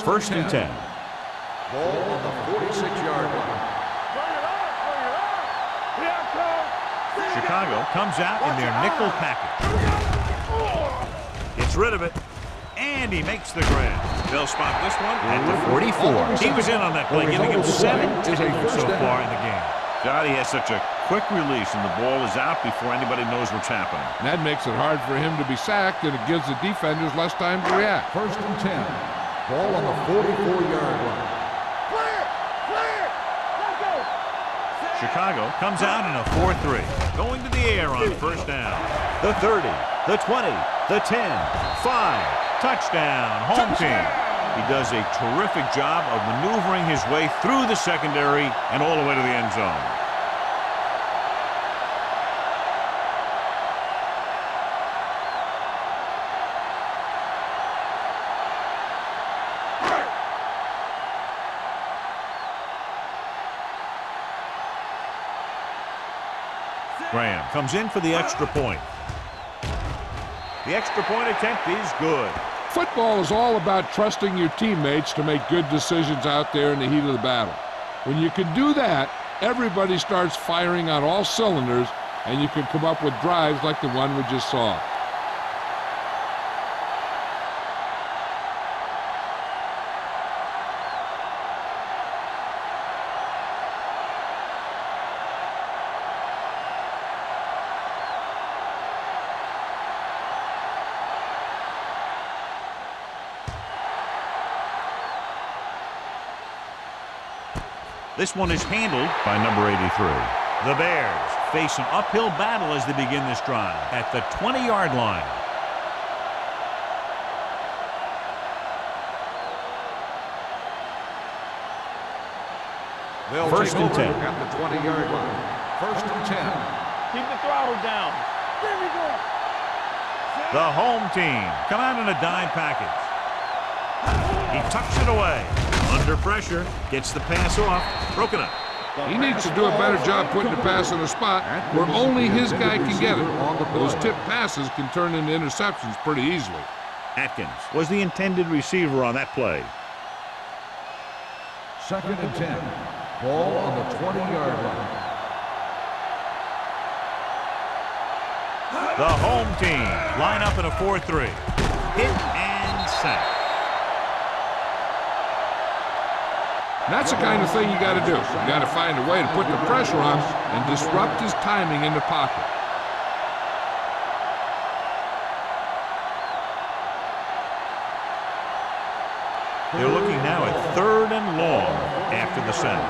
First and 10. Ball on the 46-yard line. Chicago comes out in their nickel package. Gets rid of it, and he makes the grab. They'll spot this one at the 44. He was in on that play, giving him 7 tackles so far in the game. God, he has such a quick release, and the ball is out before anybody knows what's happening. And that makes it hard for him to be sacked, and it gives the defenders less time to react. First and 10. Ball on the 44-yard line. Let's go. Chicago comes out in a 4-3. Going to the air on first down. The 30, the 20, the 10, 5. Touchdown, home team. He does a terrific job of maneuvering his way through the secondary and all the way to the end zone. Graham comes in for the extra point. The extra point attempt is good. Football is all about trusting your teammates to make good decisions out there in the heat of the battle. When you can do that, everybody starts firing on all cylinders, and you can come up with drives like the one we just saw. This one is handled by number 83. The Bears face an uphill battle as they begin this drive at the 20-yard line. They'll First and 10 at the 20-yard line. First and 10. Keep the throttle down. There we go. The home team come out in a dime package. He tucks it away. Under pressure. Gets the pass off. Broken up. He needs to do a better job putting the pass in a spot where only his guy can get it. Those tip passes can turn into interceptions pretty easily. Atkins was the intended receiver on that play. Second and 10. Ball on the 20-yard line. The home team line up in a 4-3. Hit and sack. That's the kind of thing you got to do. You got to find a way to put the pressure on and disrupt his timing in the pocket. They're looking now at 3rd and long after the center.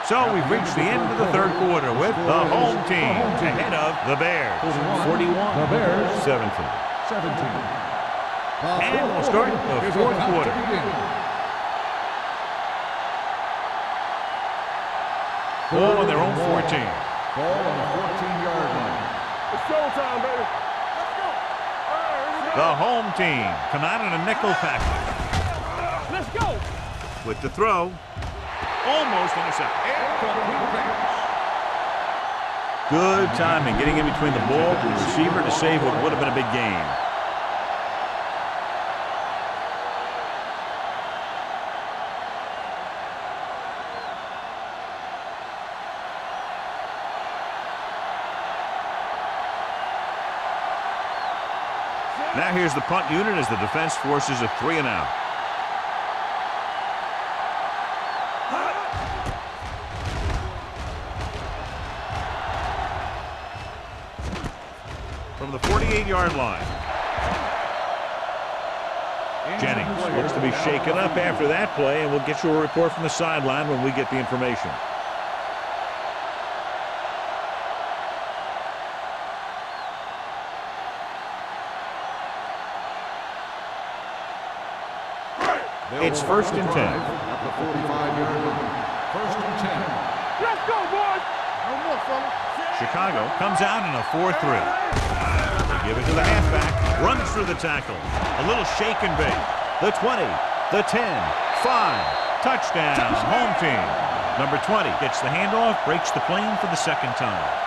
So we've reached the end of the 3rd quarter with the home team ahead of the Bears. 41. The Bears 17. 17. And we'll start the 4th quarter. Ball on their own 14. Ball on the 14-yard line. It's showtime, baby. Let's go. All right, here we go. The home team come out in a nickel package. Let's go. With the throw. Almost intercepted. Good timing getting in between the ball and the receiver to save what would have been a big gain. Now here's the punt unit as the defense forces a 3-and-out. From the 48-yard line. Jennings looks to be shaken up after that play, and we'll get you a report from the sideline when we get the information. It's 1st and 10. At the 45-yard line. 1st and 10. Let's go, boys. No more, fella. Chicago comes out in a 4-3. They give it to the halfback. Runs through the tackle. A little shake and bake. The 20, the 10, 5. Touchdown, home team. Number 20 gets the handoff, breaks the plane for the 2nd time.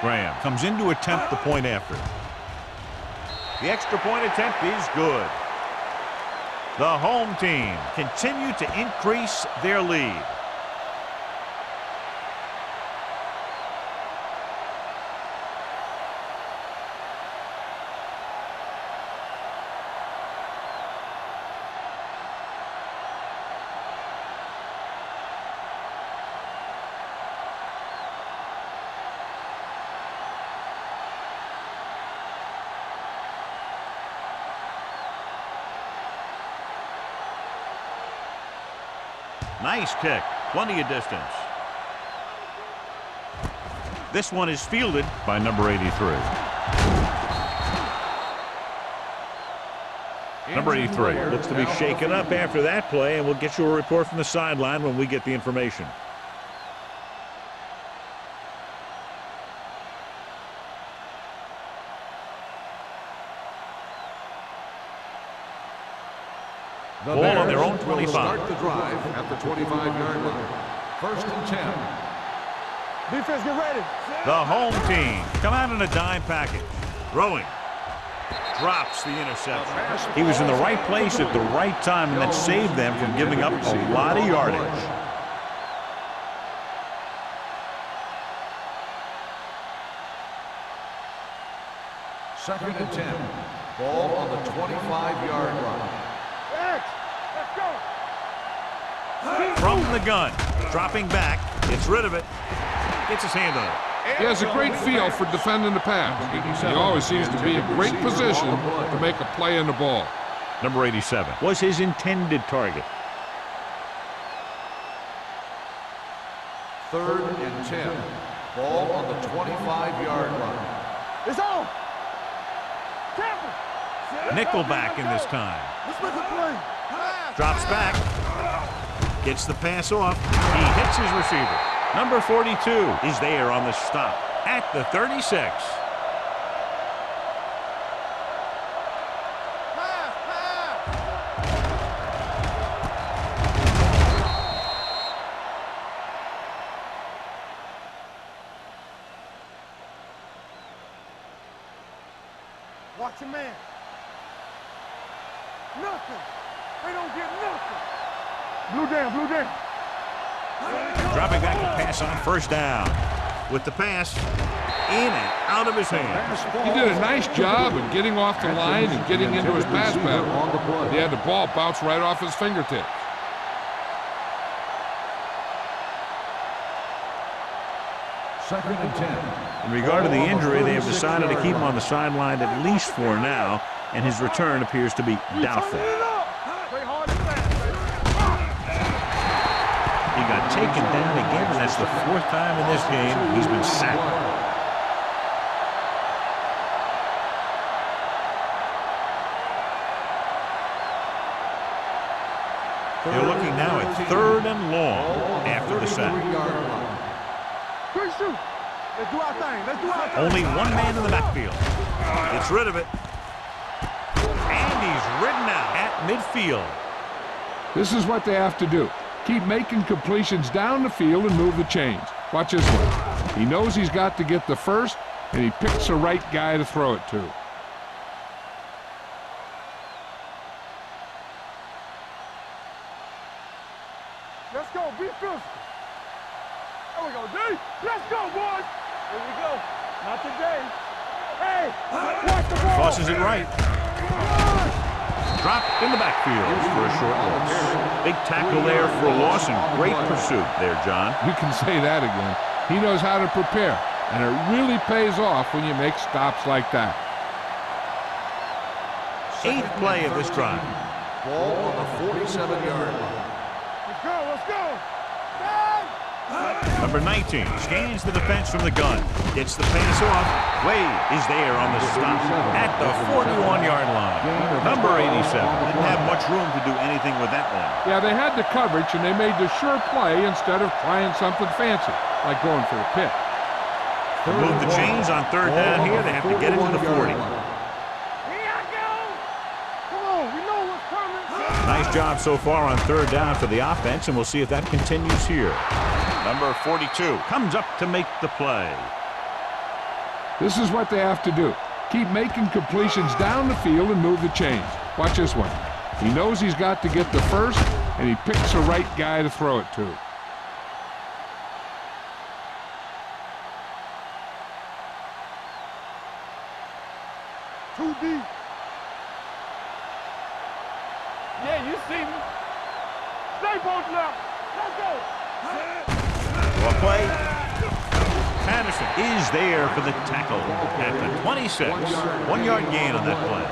Graham comes in to attempt the point after. The extra point attempt is good. The home team continue to increase their lead. Nice kick. Plenty of distance. This one is fielded by number 83. Number 83 looks to be shaken up after that play, and we'll get you a report from the sideline when we get the information. The Ball on Bears their own will 25. Start the drive at the 25-yard line. 1st and 10. Defense, get ready. The home team come out in a dime package. Throwing. Drops the interception. He was in the right place at the right time, and that saved them from giving up a lot of yardage. Second and 10. Ball on the 25-yard line. from the gun. Dropping back. Gets rid of it. Gets his hand on it. He has a great feel for defending the pass. He always seems to be in great position to make a play on the ball. Number 87 was his intended target. 3rd and 10. Ball on the 25-yard line. It's on. Tackle. Nickelback in this time. Let's make a play. Drops back. Gets the pass off. He hits his receiver. Number 42 is there on the stop at the 36. Watch your man. Nothing. They don't get nothing. Blue down, blue down. Dropping back to pass on first down. With the pass in and out of his hands. He did a nice job of getting off the line and getting into his pass pattern. He had the ball bounce right off his fingertips. Second and 10. In regard to the injury, they have decided to keep him on the sideline at least for now, and his return appears to be doubtful. He got taken down again, and that's the 4th time in this game he's been sacked. They're looking now at 3rd and long after the sack. Quick shoot. Let's do our thing. Let's do our thing. Only one man in the backfield. Gets rid of it. And he's ridden out at midfield. This is what they have to do. Keep making completions down the field and move the chains. Watch this one. He knows he's got to get the first, and he picks the right guy to throw it to. Let's go. Be physical. There we go, D. Let's go, boys. Here we go. Not today. Hey, watch the ball. Tosses it right. Dropped in the backfield for a short loss. Big tackle there for a loss and great pursuit there, John. You can say that again. He knows how to prepare, and it really pays off when you make stops like that. 8th play of this drive. Ball on the 47-yard line. Let's go, let's go. Number 19 scans the defense from the gun. Gets the pass off. Wade is there on the stop at the 41-yard line. Number 87 didn't have much room to do anything with that one. Yeah, they had the coverage, and they made the sure play instead of trying something fancy, like going for a pick. To move the chains on 3rd down here, they have to get into the 40. Here I go. Come on, we know what's coming. Nice job so far on 3rd down for the offense, and we'll see if that continues here. Number 42 comes up to make the play. This is what they have to do. Keep making completions down the field and move the chains. Watch this one. He knows he's got to get the first, and he picks the right guy to throw it to. Too deep. Yeah, you see me. Stay both left. Let's go. Well play. Patterson is there for the tackle at the 26. 1-yard gain on that play.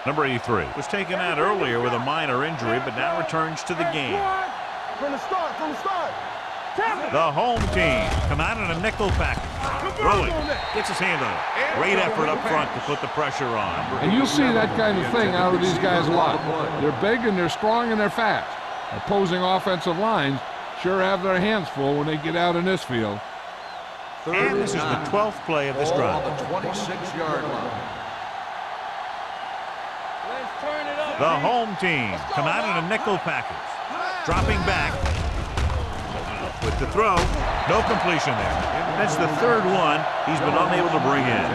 Number 83 was taken out earlier with a minor injury, but now returns to the game. From the start, from the start. The home team come out in a nickel package. Throwing, gets his hand on it. Great effort up front to put the pressure on. And you'll see that kind of thing out of these guys a lot. They're big and they're strong and they're fast. Opposing offensive lines sure have their hands full when they get out in this field. And this is the 12th play of this drive. On the 26-yard line. Let's turn it up. The home team come out in a nickel package. Dropping back with the throw. No completion there. That's the 3rd one he's been unable to bring in.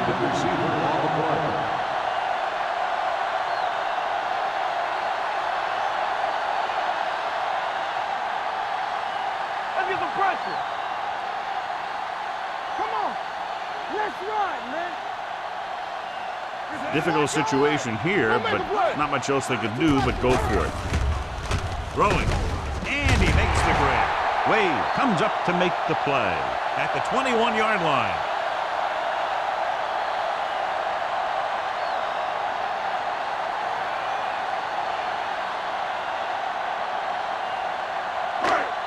Let's get some pressure. Come on. Let's ride, man. Difficult situation here, but not much else they could do but go for it. Throwing, and he makes the grab. Wade comes up to make the play at the 21-yard line.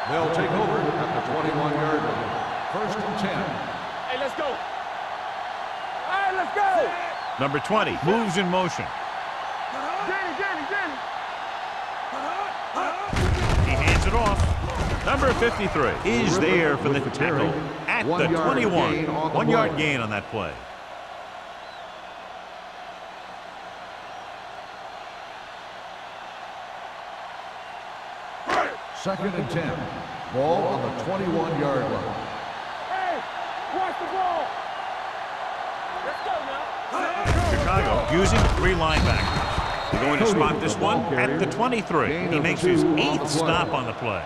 They'll take over at the 21-yard line. 1st and 10. Hey, let's go. All right, let's go. Number 20 moves in motion. Danny. He hands it off. Number 53 is there for the tackle at the 21. 1-yard gain on that play. Second and 10. Ball on the 21-yard line. Hey, watch the ball. Let's go now. Chicago using 3 linebackers. They're going to spot this one at the 23. He makes his 8th stop on the play.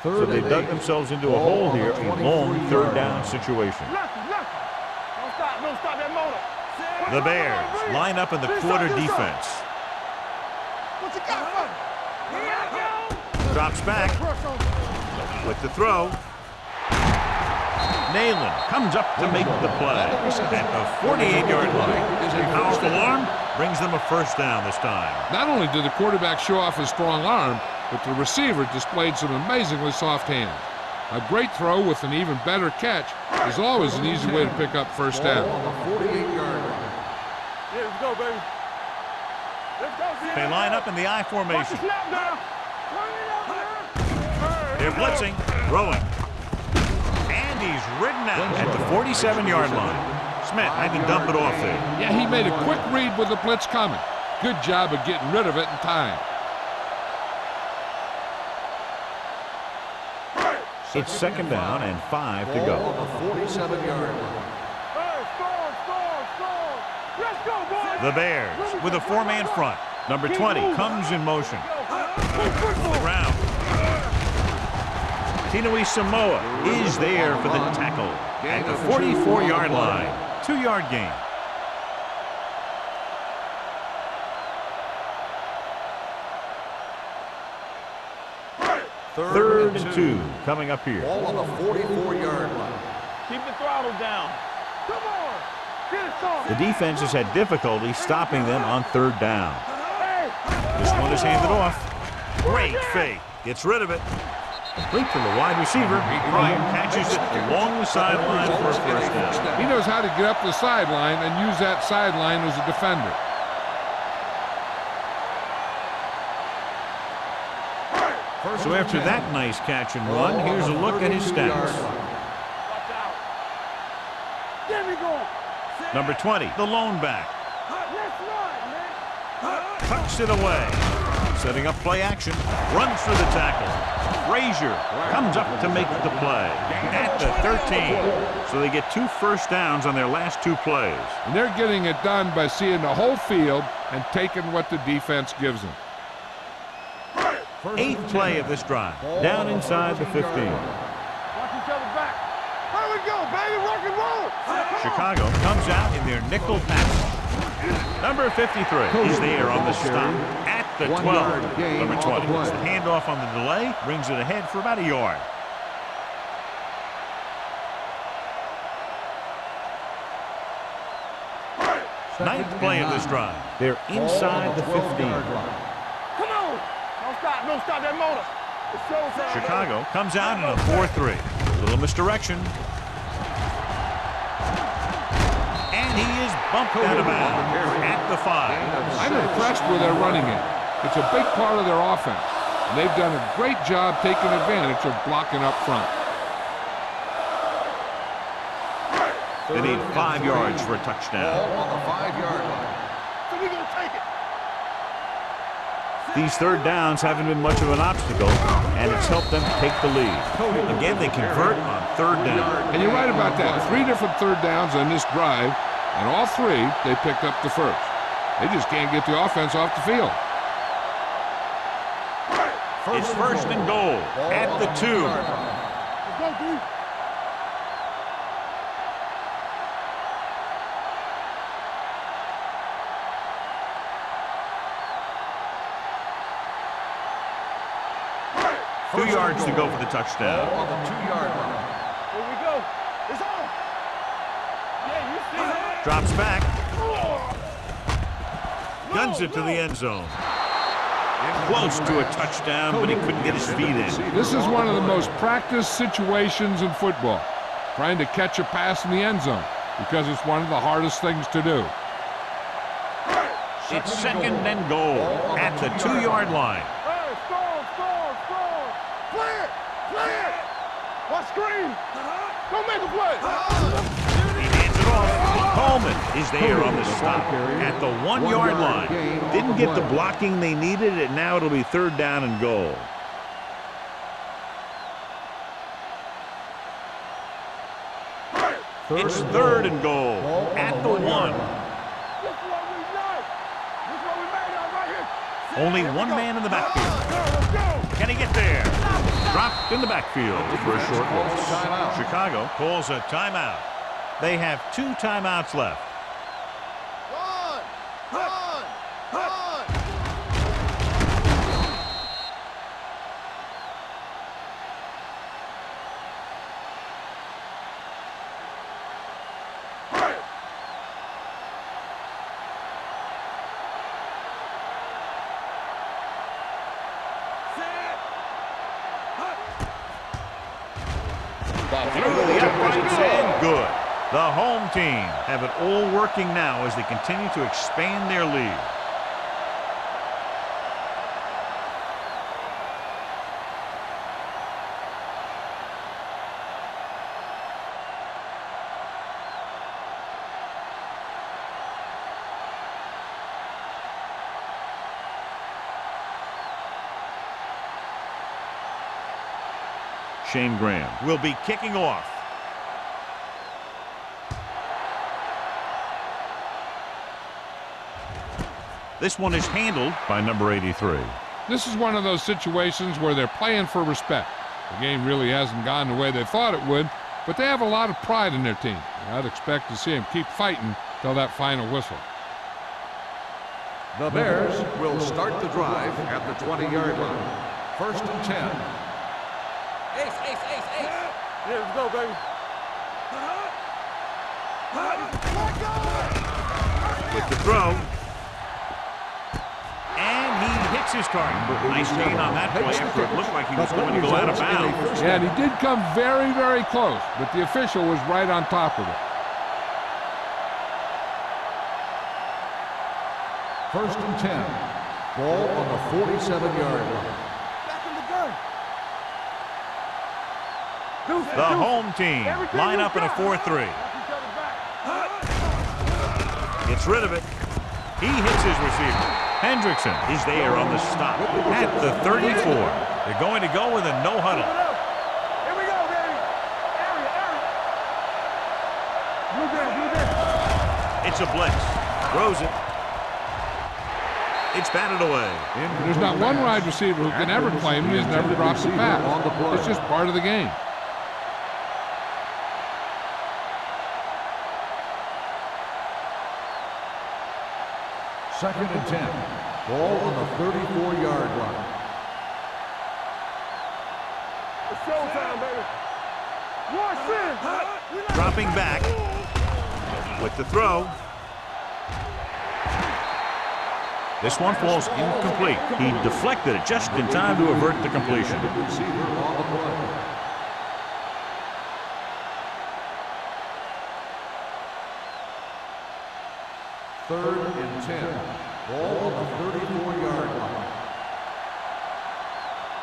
So they dug themselves into a hole here, a long 3rd down situation. Don't stop that motor. The Bears line up in the quarter defense. What you got for me? Drops back with the throw. Nayland comes up to make the play at the 48-yard line. A powerful arm brings them a 1st down this time. Not only did the quarterback show off his strong arm, but the receiver displayed some amazingly soft hands. A great throw with an even better catch is always an easy way to pick up 1st down. On the 48-yard line. Yeah, let's go, baby. Let's go, They line up in the I formation. Snap down. They're blitzing, throwing. And he's ridden out at the 47-yard line. Smith had to dump it off there. Yeah, he made a quick read with the blitz coming. Good job of getting rid of it in time. It's 2nd down and 5 to go. On the 47-yard line. Hey, score. Let's go, boys. The Bears with a 4-man front. Number 20 comes in motion. On the ground. Tinui Samoa is there for the tackle at the 44-yard line. 2-yard gain. Third and 2 coming up here. Ball on the 44-yard line. Keep the throttle down. Come on. Get it, son. The defense has had difficulty stopping them on 3rd down. Hey. This one is handed off. Great fake. Gets rid of it. Complete to the wide receiver. Bryant catches it along the sideline for a 1st down. He knows how to get up the sideline and use that sideline as a defender. So after that nice catch and run, here's a look at his stats. Watch out. There we go. Number 20, the lone back. Let's run, man. Tucks it away. Setting up play action. Runs through the tackle. Frazier comes up to make the play at the 13. So they get 2 1st downs on their last 2 plays. And they're getting it done by seeing the whole field and taking what the defense gives them. 8th play of this drive. Down inside the 15. Watch each other back. Here we go, baby. Rock and roll. Chicago comes out in their nickel package. Number 53 is there on the stop at the 12. Number 20 gets the handoff on the delay, brings it ahead for about a yard. Ninth play of this drive. They're inside the 15. Come on. Don't stop that motor. It's showtime. Chicago comes out in a 4-3. A little misdirection. And he is bumped out of bounds at the 5. I'm impressed with their running it. It's a big part of their offense. And they've done a great job taking advantage of blocking up front. They need 5 yards for a touchdown. On the 5-yard line. So we're going to take it. These 3rd downs haven't been much of an obstacle, and it's helped them take the lead. Again, they convert on 3rd down. And you're right about that. 3 different 3rd downs on this drive, and all 3 they picked up the 1st. They just can't get the offense off the field. It's first and goal at the 2. Let's go, D. Two yards to go for the touchdown. On the 2-yard line. Here we go. It's on. Yeah, you see that? Drops back. Guns it to the end zone. Close to a touchdown, but he couldn't get his feet in. This is one of the most practiced situations in football, trying to catch a pass in the end zone, because it's one of the hardest things to do. It's second and goal at the 2-yard line. Hey, score. Clear. Watch screen. Don't make a play. He hands it off. Coleman is there on the stop at the 1-yard line. Didn't get the blocking they needed, and now it'll be third down and goal. It's third and goal at the 1. This what we like. This what we made of right here. Only one man in the backfield. Let's go. Can he get there? Dropped in the backfield for a short Calls a loss. timeout. Chicago calls a timeout. They have 2 timeouts left. Through the uprights and good. The home team have it all working now as they continue to expand their lead. Shane Graham will be kicking off. This one is handled by number 83. This is one of those situations where they're playing for respect. The game really hasn't gone the way they thought it would, but they have a lot of pride in their team. I'd expect to see them keep fighting till that final whistle. The Bears will start the drive at the 20-yard line. First and 10. Ace. Yeah, let's go, baby. With the throw. And he hits his target. Nice gain on that play after it looked like he was going to go out of bounds. Yeah, and he did come very, very close, but the official was right on top of it. First and 10. Ball on the 47-yard line. Back in the gun. The home team line up in a 4-3. Gets rid of it. He hits his receiver. Hendrickson is there on the stop at the 34. They're going to go with a no huddle. Here we go, baby. Area. Blue down. It's a blitz. Throws it. It's batted away. There's not one wide receiver who can ever claim he has never dropped a pass. It's just part of the game. Second and 10. Ball on the 34-yard line. It's showtime, baby. Watch this. Dropping back with the throw. This one falls incomplete. He deflected it just in time to avert the completion. Receiver on the play. Third and 10. Ball on the 34-yard line.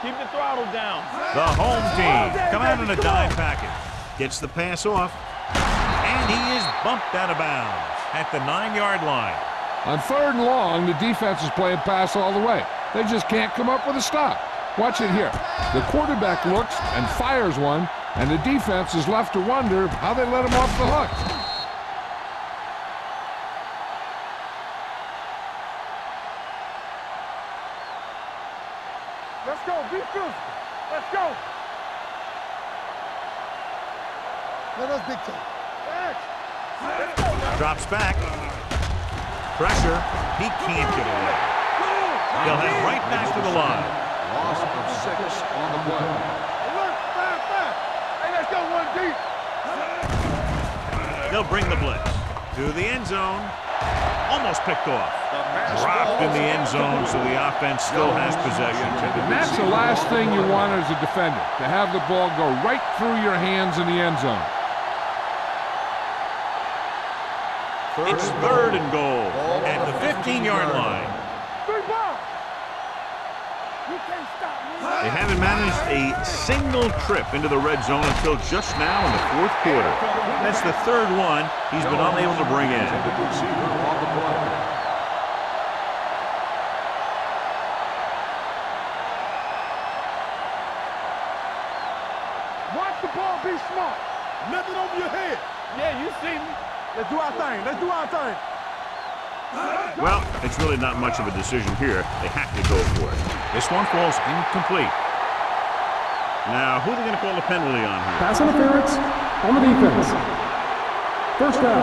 Keep the throttle down. The home team come out in a dime package. Gets the pass off. And he is bumped out of bounds at the 9-yard line. On third and long, the defense is playing pass all the way. They just can't come up with a stop. Watch it here. The quarterback looks and fires one, and the defense is left to wonder how they let him off the hook. Let's go. Be physical. Let's go. Man, that's big time. Let's go now. Drops back. Pressure. He can't get away. He'll head right back to the line. Loss of 6 on the play. Look, fast. Hey, let's go, 1 deep. They'll bring the blitz to the end zone. Almost picked off. Dropped in the end zone, so the offense still has possession. And that's the last thing you want as a defender, to have the ball go right through your hands in the end zone. It's 3rd and goal at the 15-yard line. 3 balls. You can't stop me. They haven't managed a single trip into the red zone until just now in the 4th quarter. That's the 3rd one he's been unable to bring in. Receiver on the play. Watch the ball, be smart. Nothing over your head. Yeah, you see me. Let's do our thing. Let's do our thing. Well, it's really not much of a decision here. They have to go for it. This one falls incomplete. Now, who are they going to call the penalty on here? Pass interference on the defense. First down.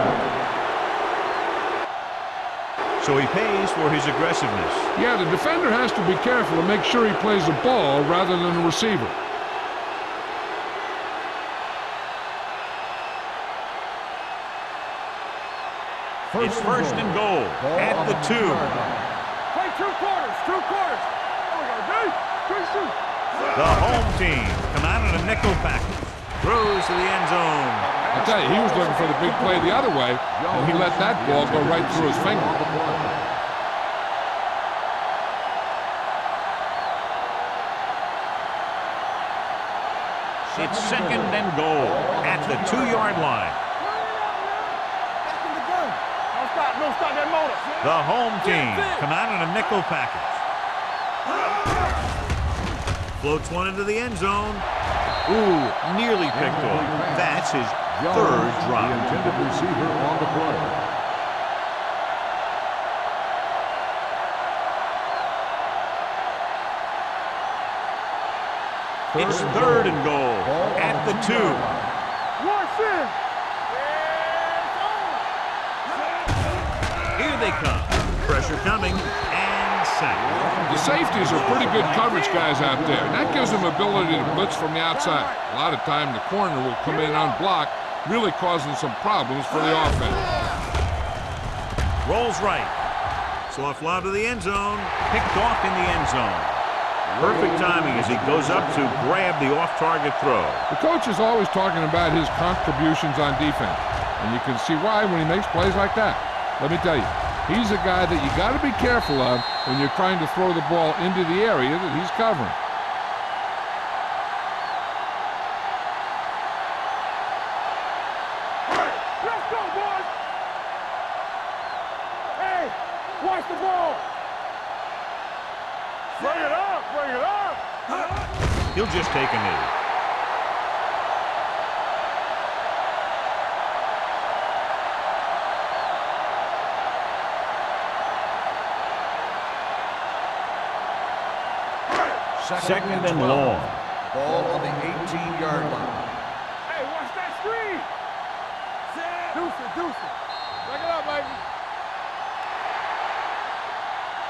So he pays for his aggressiveness. Yeah, the defender has to be careful to make sure he plays the ball rather than the receiver. It's 1st and goal at the 2. Play 2 quarters. 2 quarters. There we go, D. 3 shoot. The home team come out in a nickel package. Throws to the end zone. I tell you, he was looking for the big play the other way, and he let that ball go right through his finger. It's 2nd and goal at the 2-yard line. Don't stop that motor. The home team come out in a nickel package. Floats one into the end zone. Ooh, nearly picked off. That's his 3rd drop. The intended receiver on the play. It's 3rd and goal at the 2. Watch this. Here they come. Pressure coming and sack. The safeties are pretty good coverage guys out there, and that gives them ability to blitz from the outside. A lot of time the corner will come in unblocked, really causing some problems for the offense. Rolls right. Soft lob to the end zone. Picked off in the end zone. Perfect timing as he goes up to grab the off-target throw. The coach is always talking about his contributions on defense, and you can see why when he makes plays like that. Let me tell you, he's a guy that you got to be careful of when you're trying to throw the ball into the area that he's covering. Let's go, boys. Hey, watch the ball. Bring it up, bring it up. He'll just take a knee. Second and long. Ball on the 18-yard line. Hey, watch that screen. Deuce it. Bring it up, baby.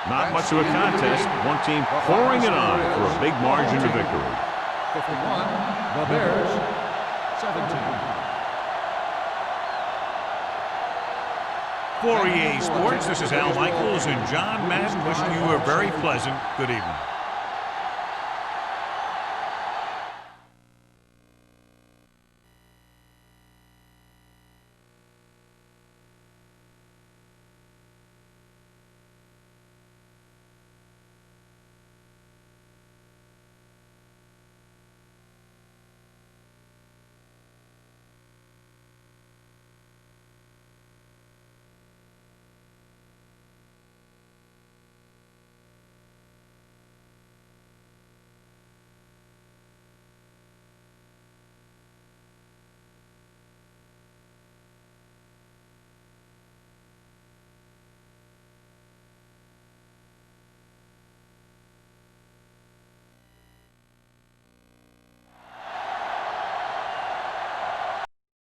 Not much of a contest. One team pouring it on for a big margin of victory. 51, the Bears, 17. For EA Sports, this is Al Michaels and John Madden wishing you a very pleasant good evening.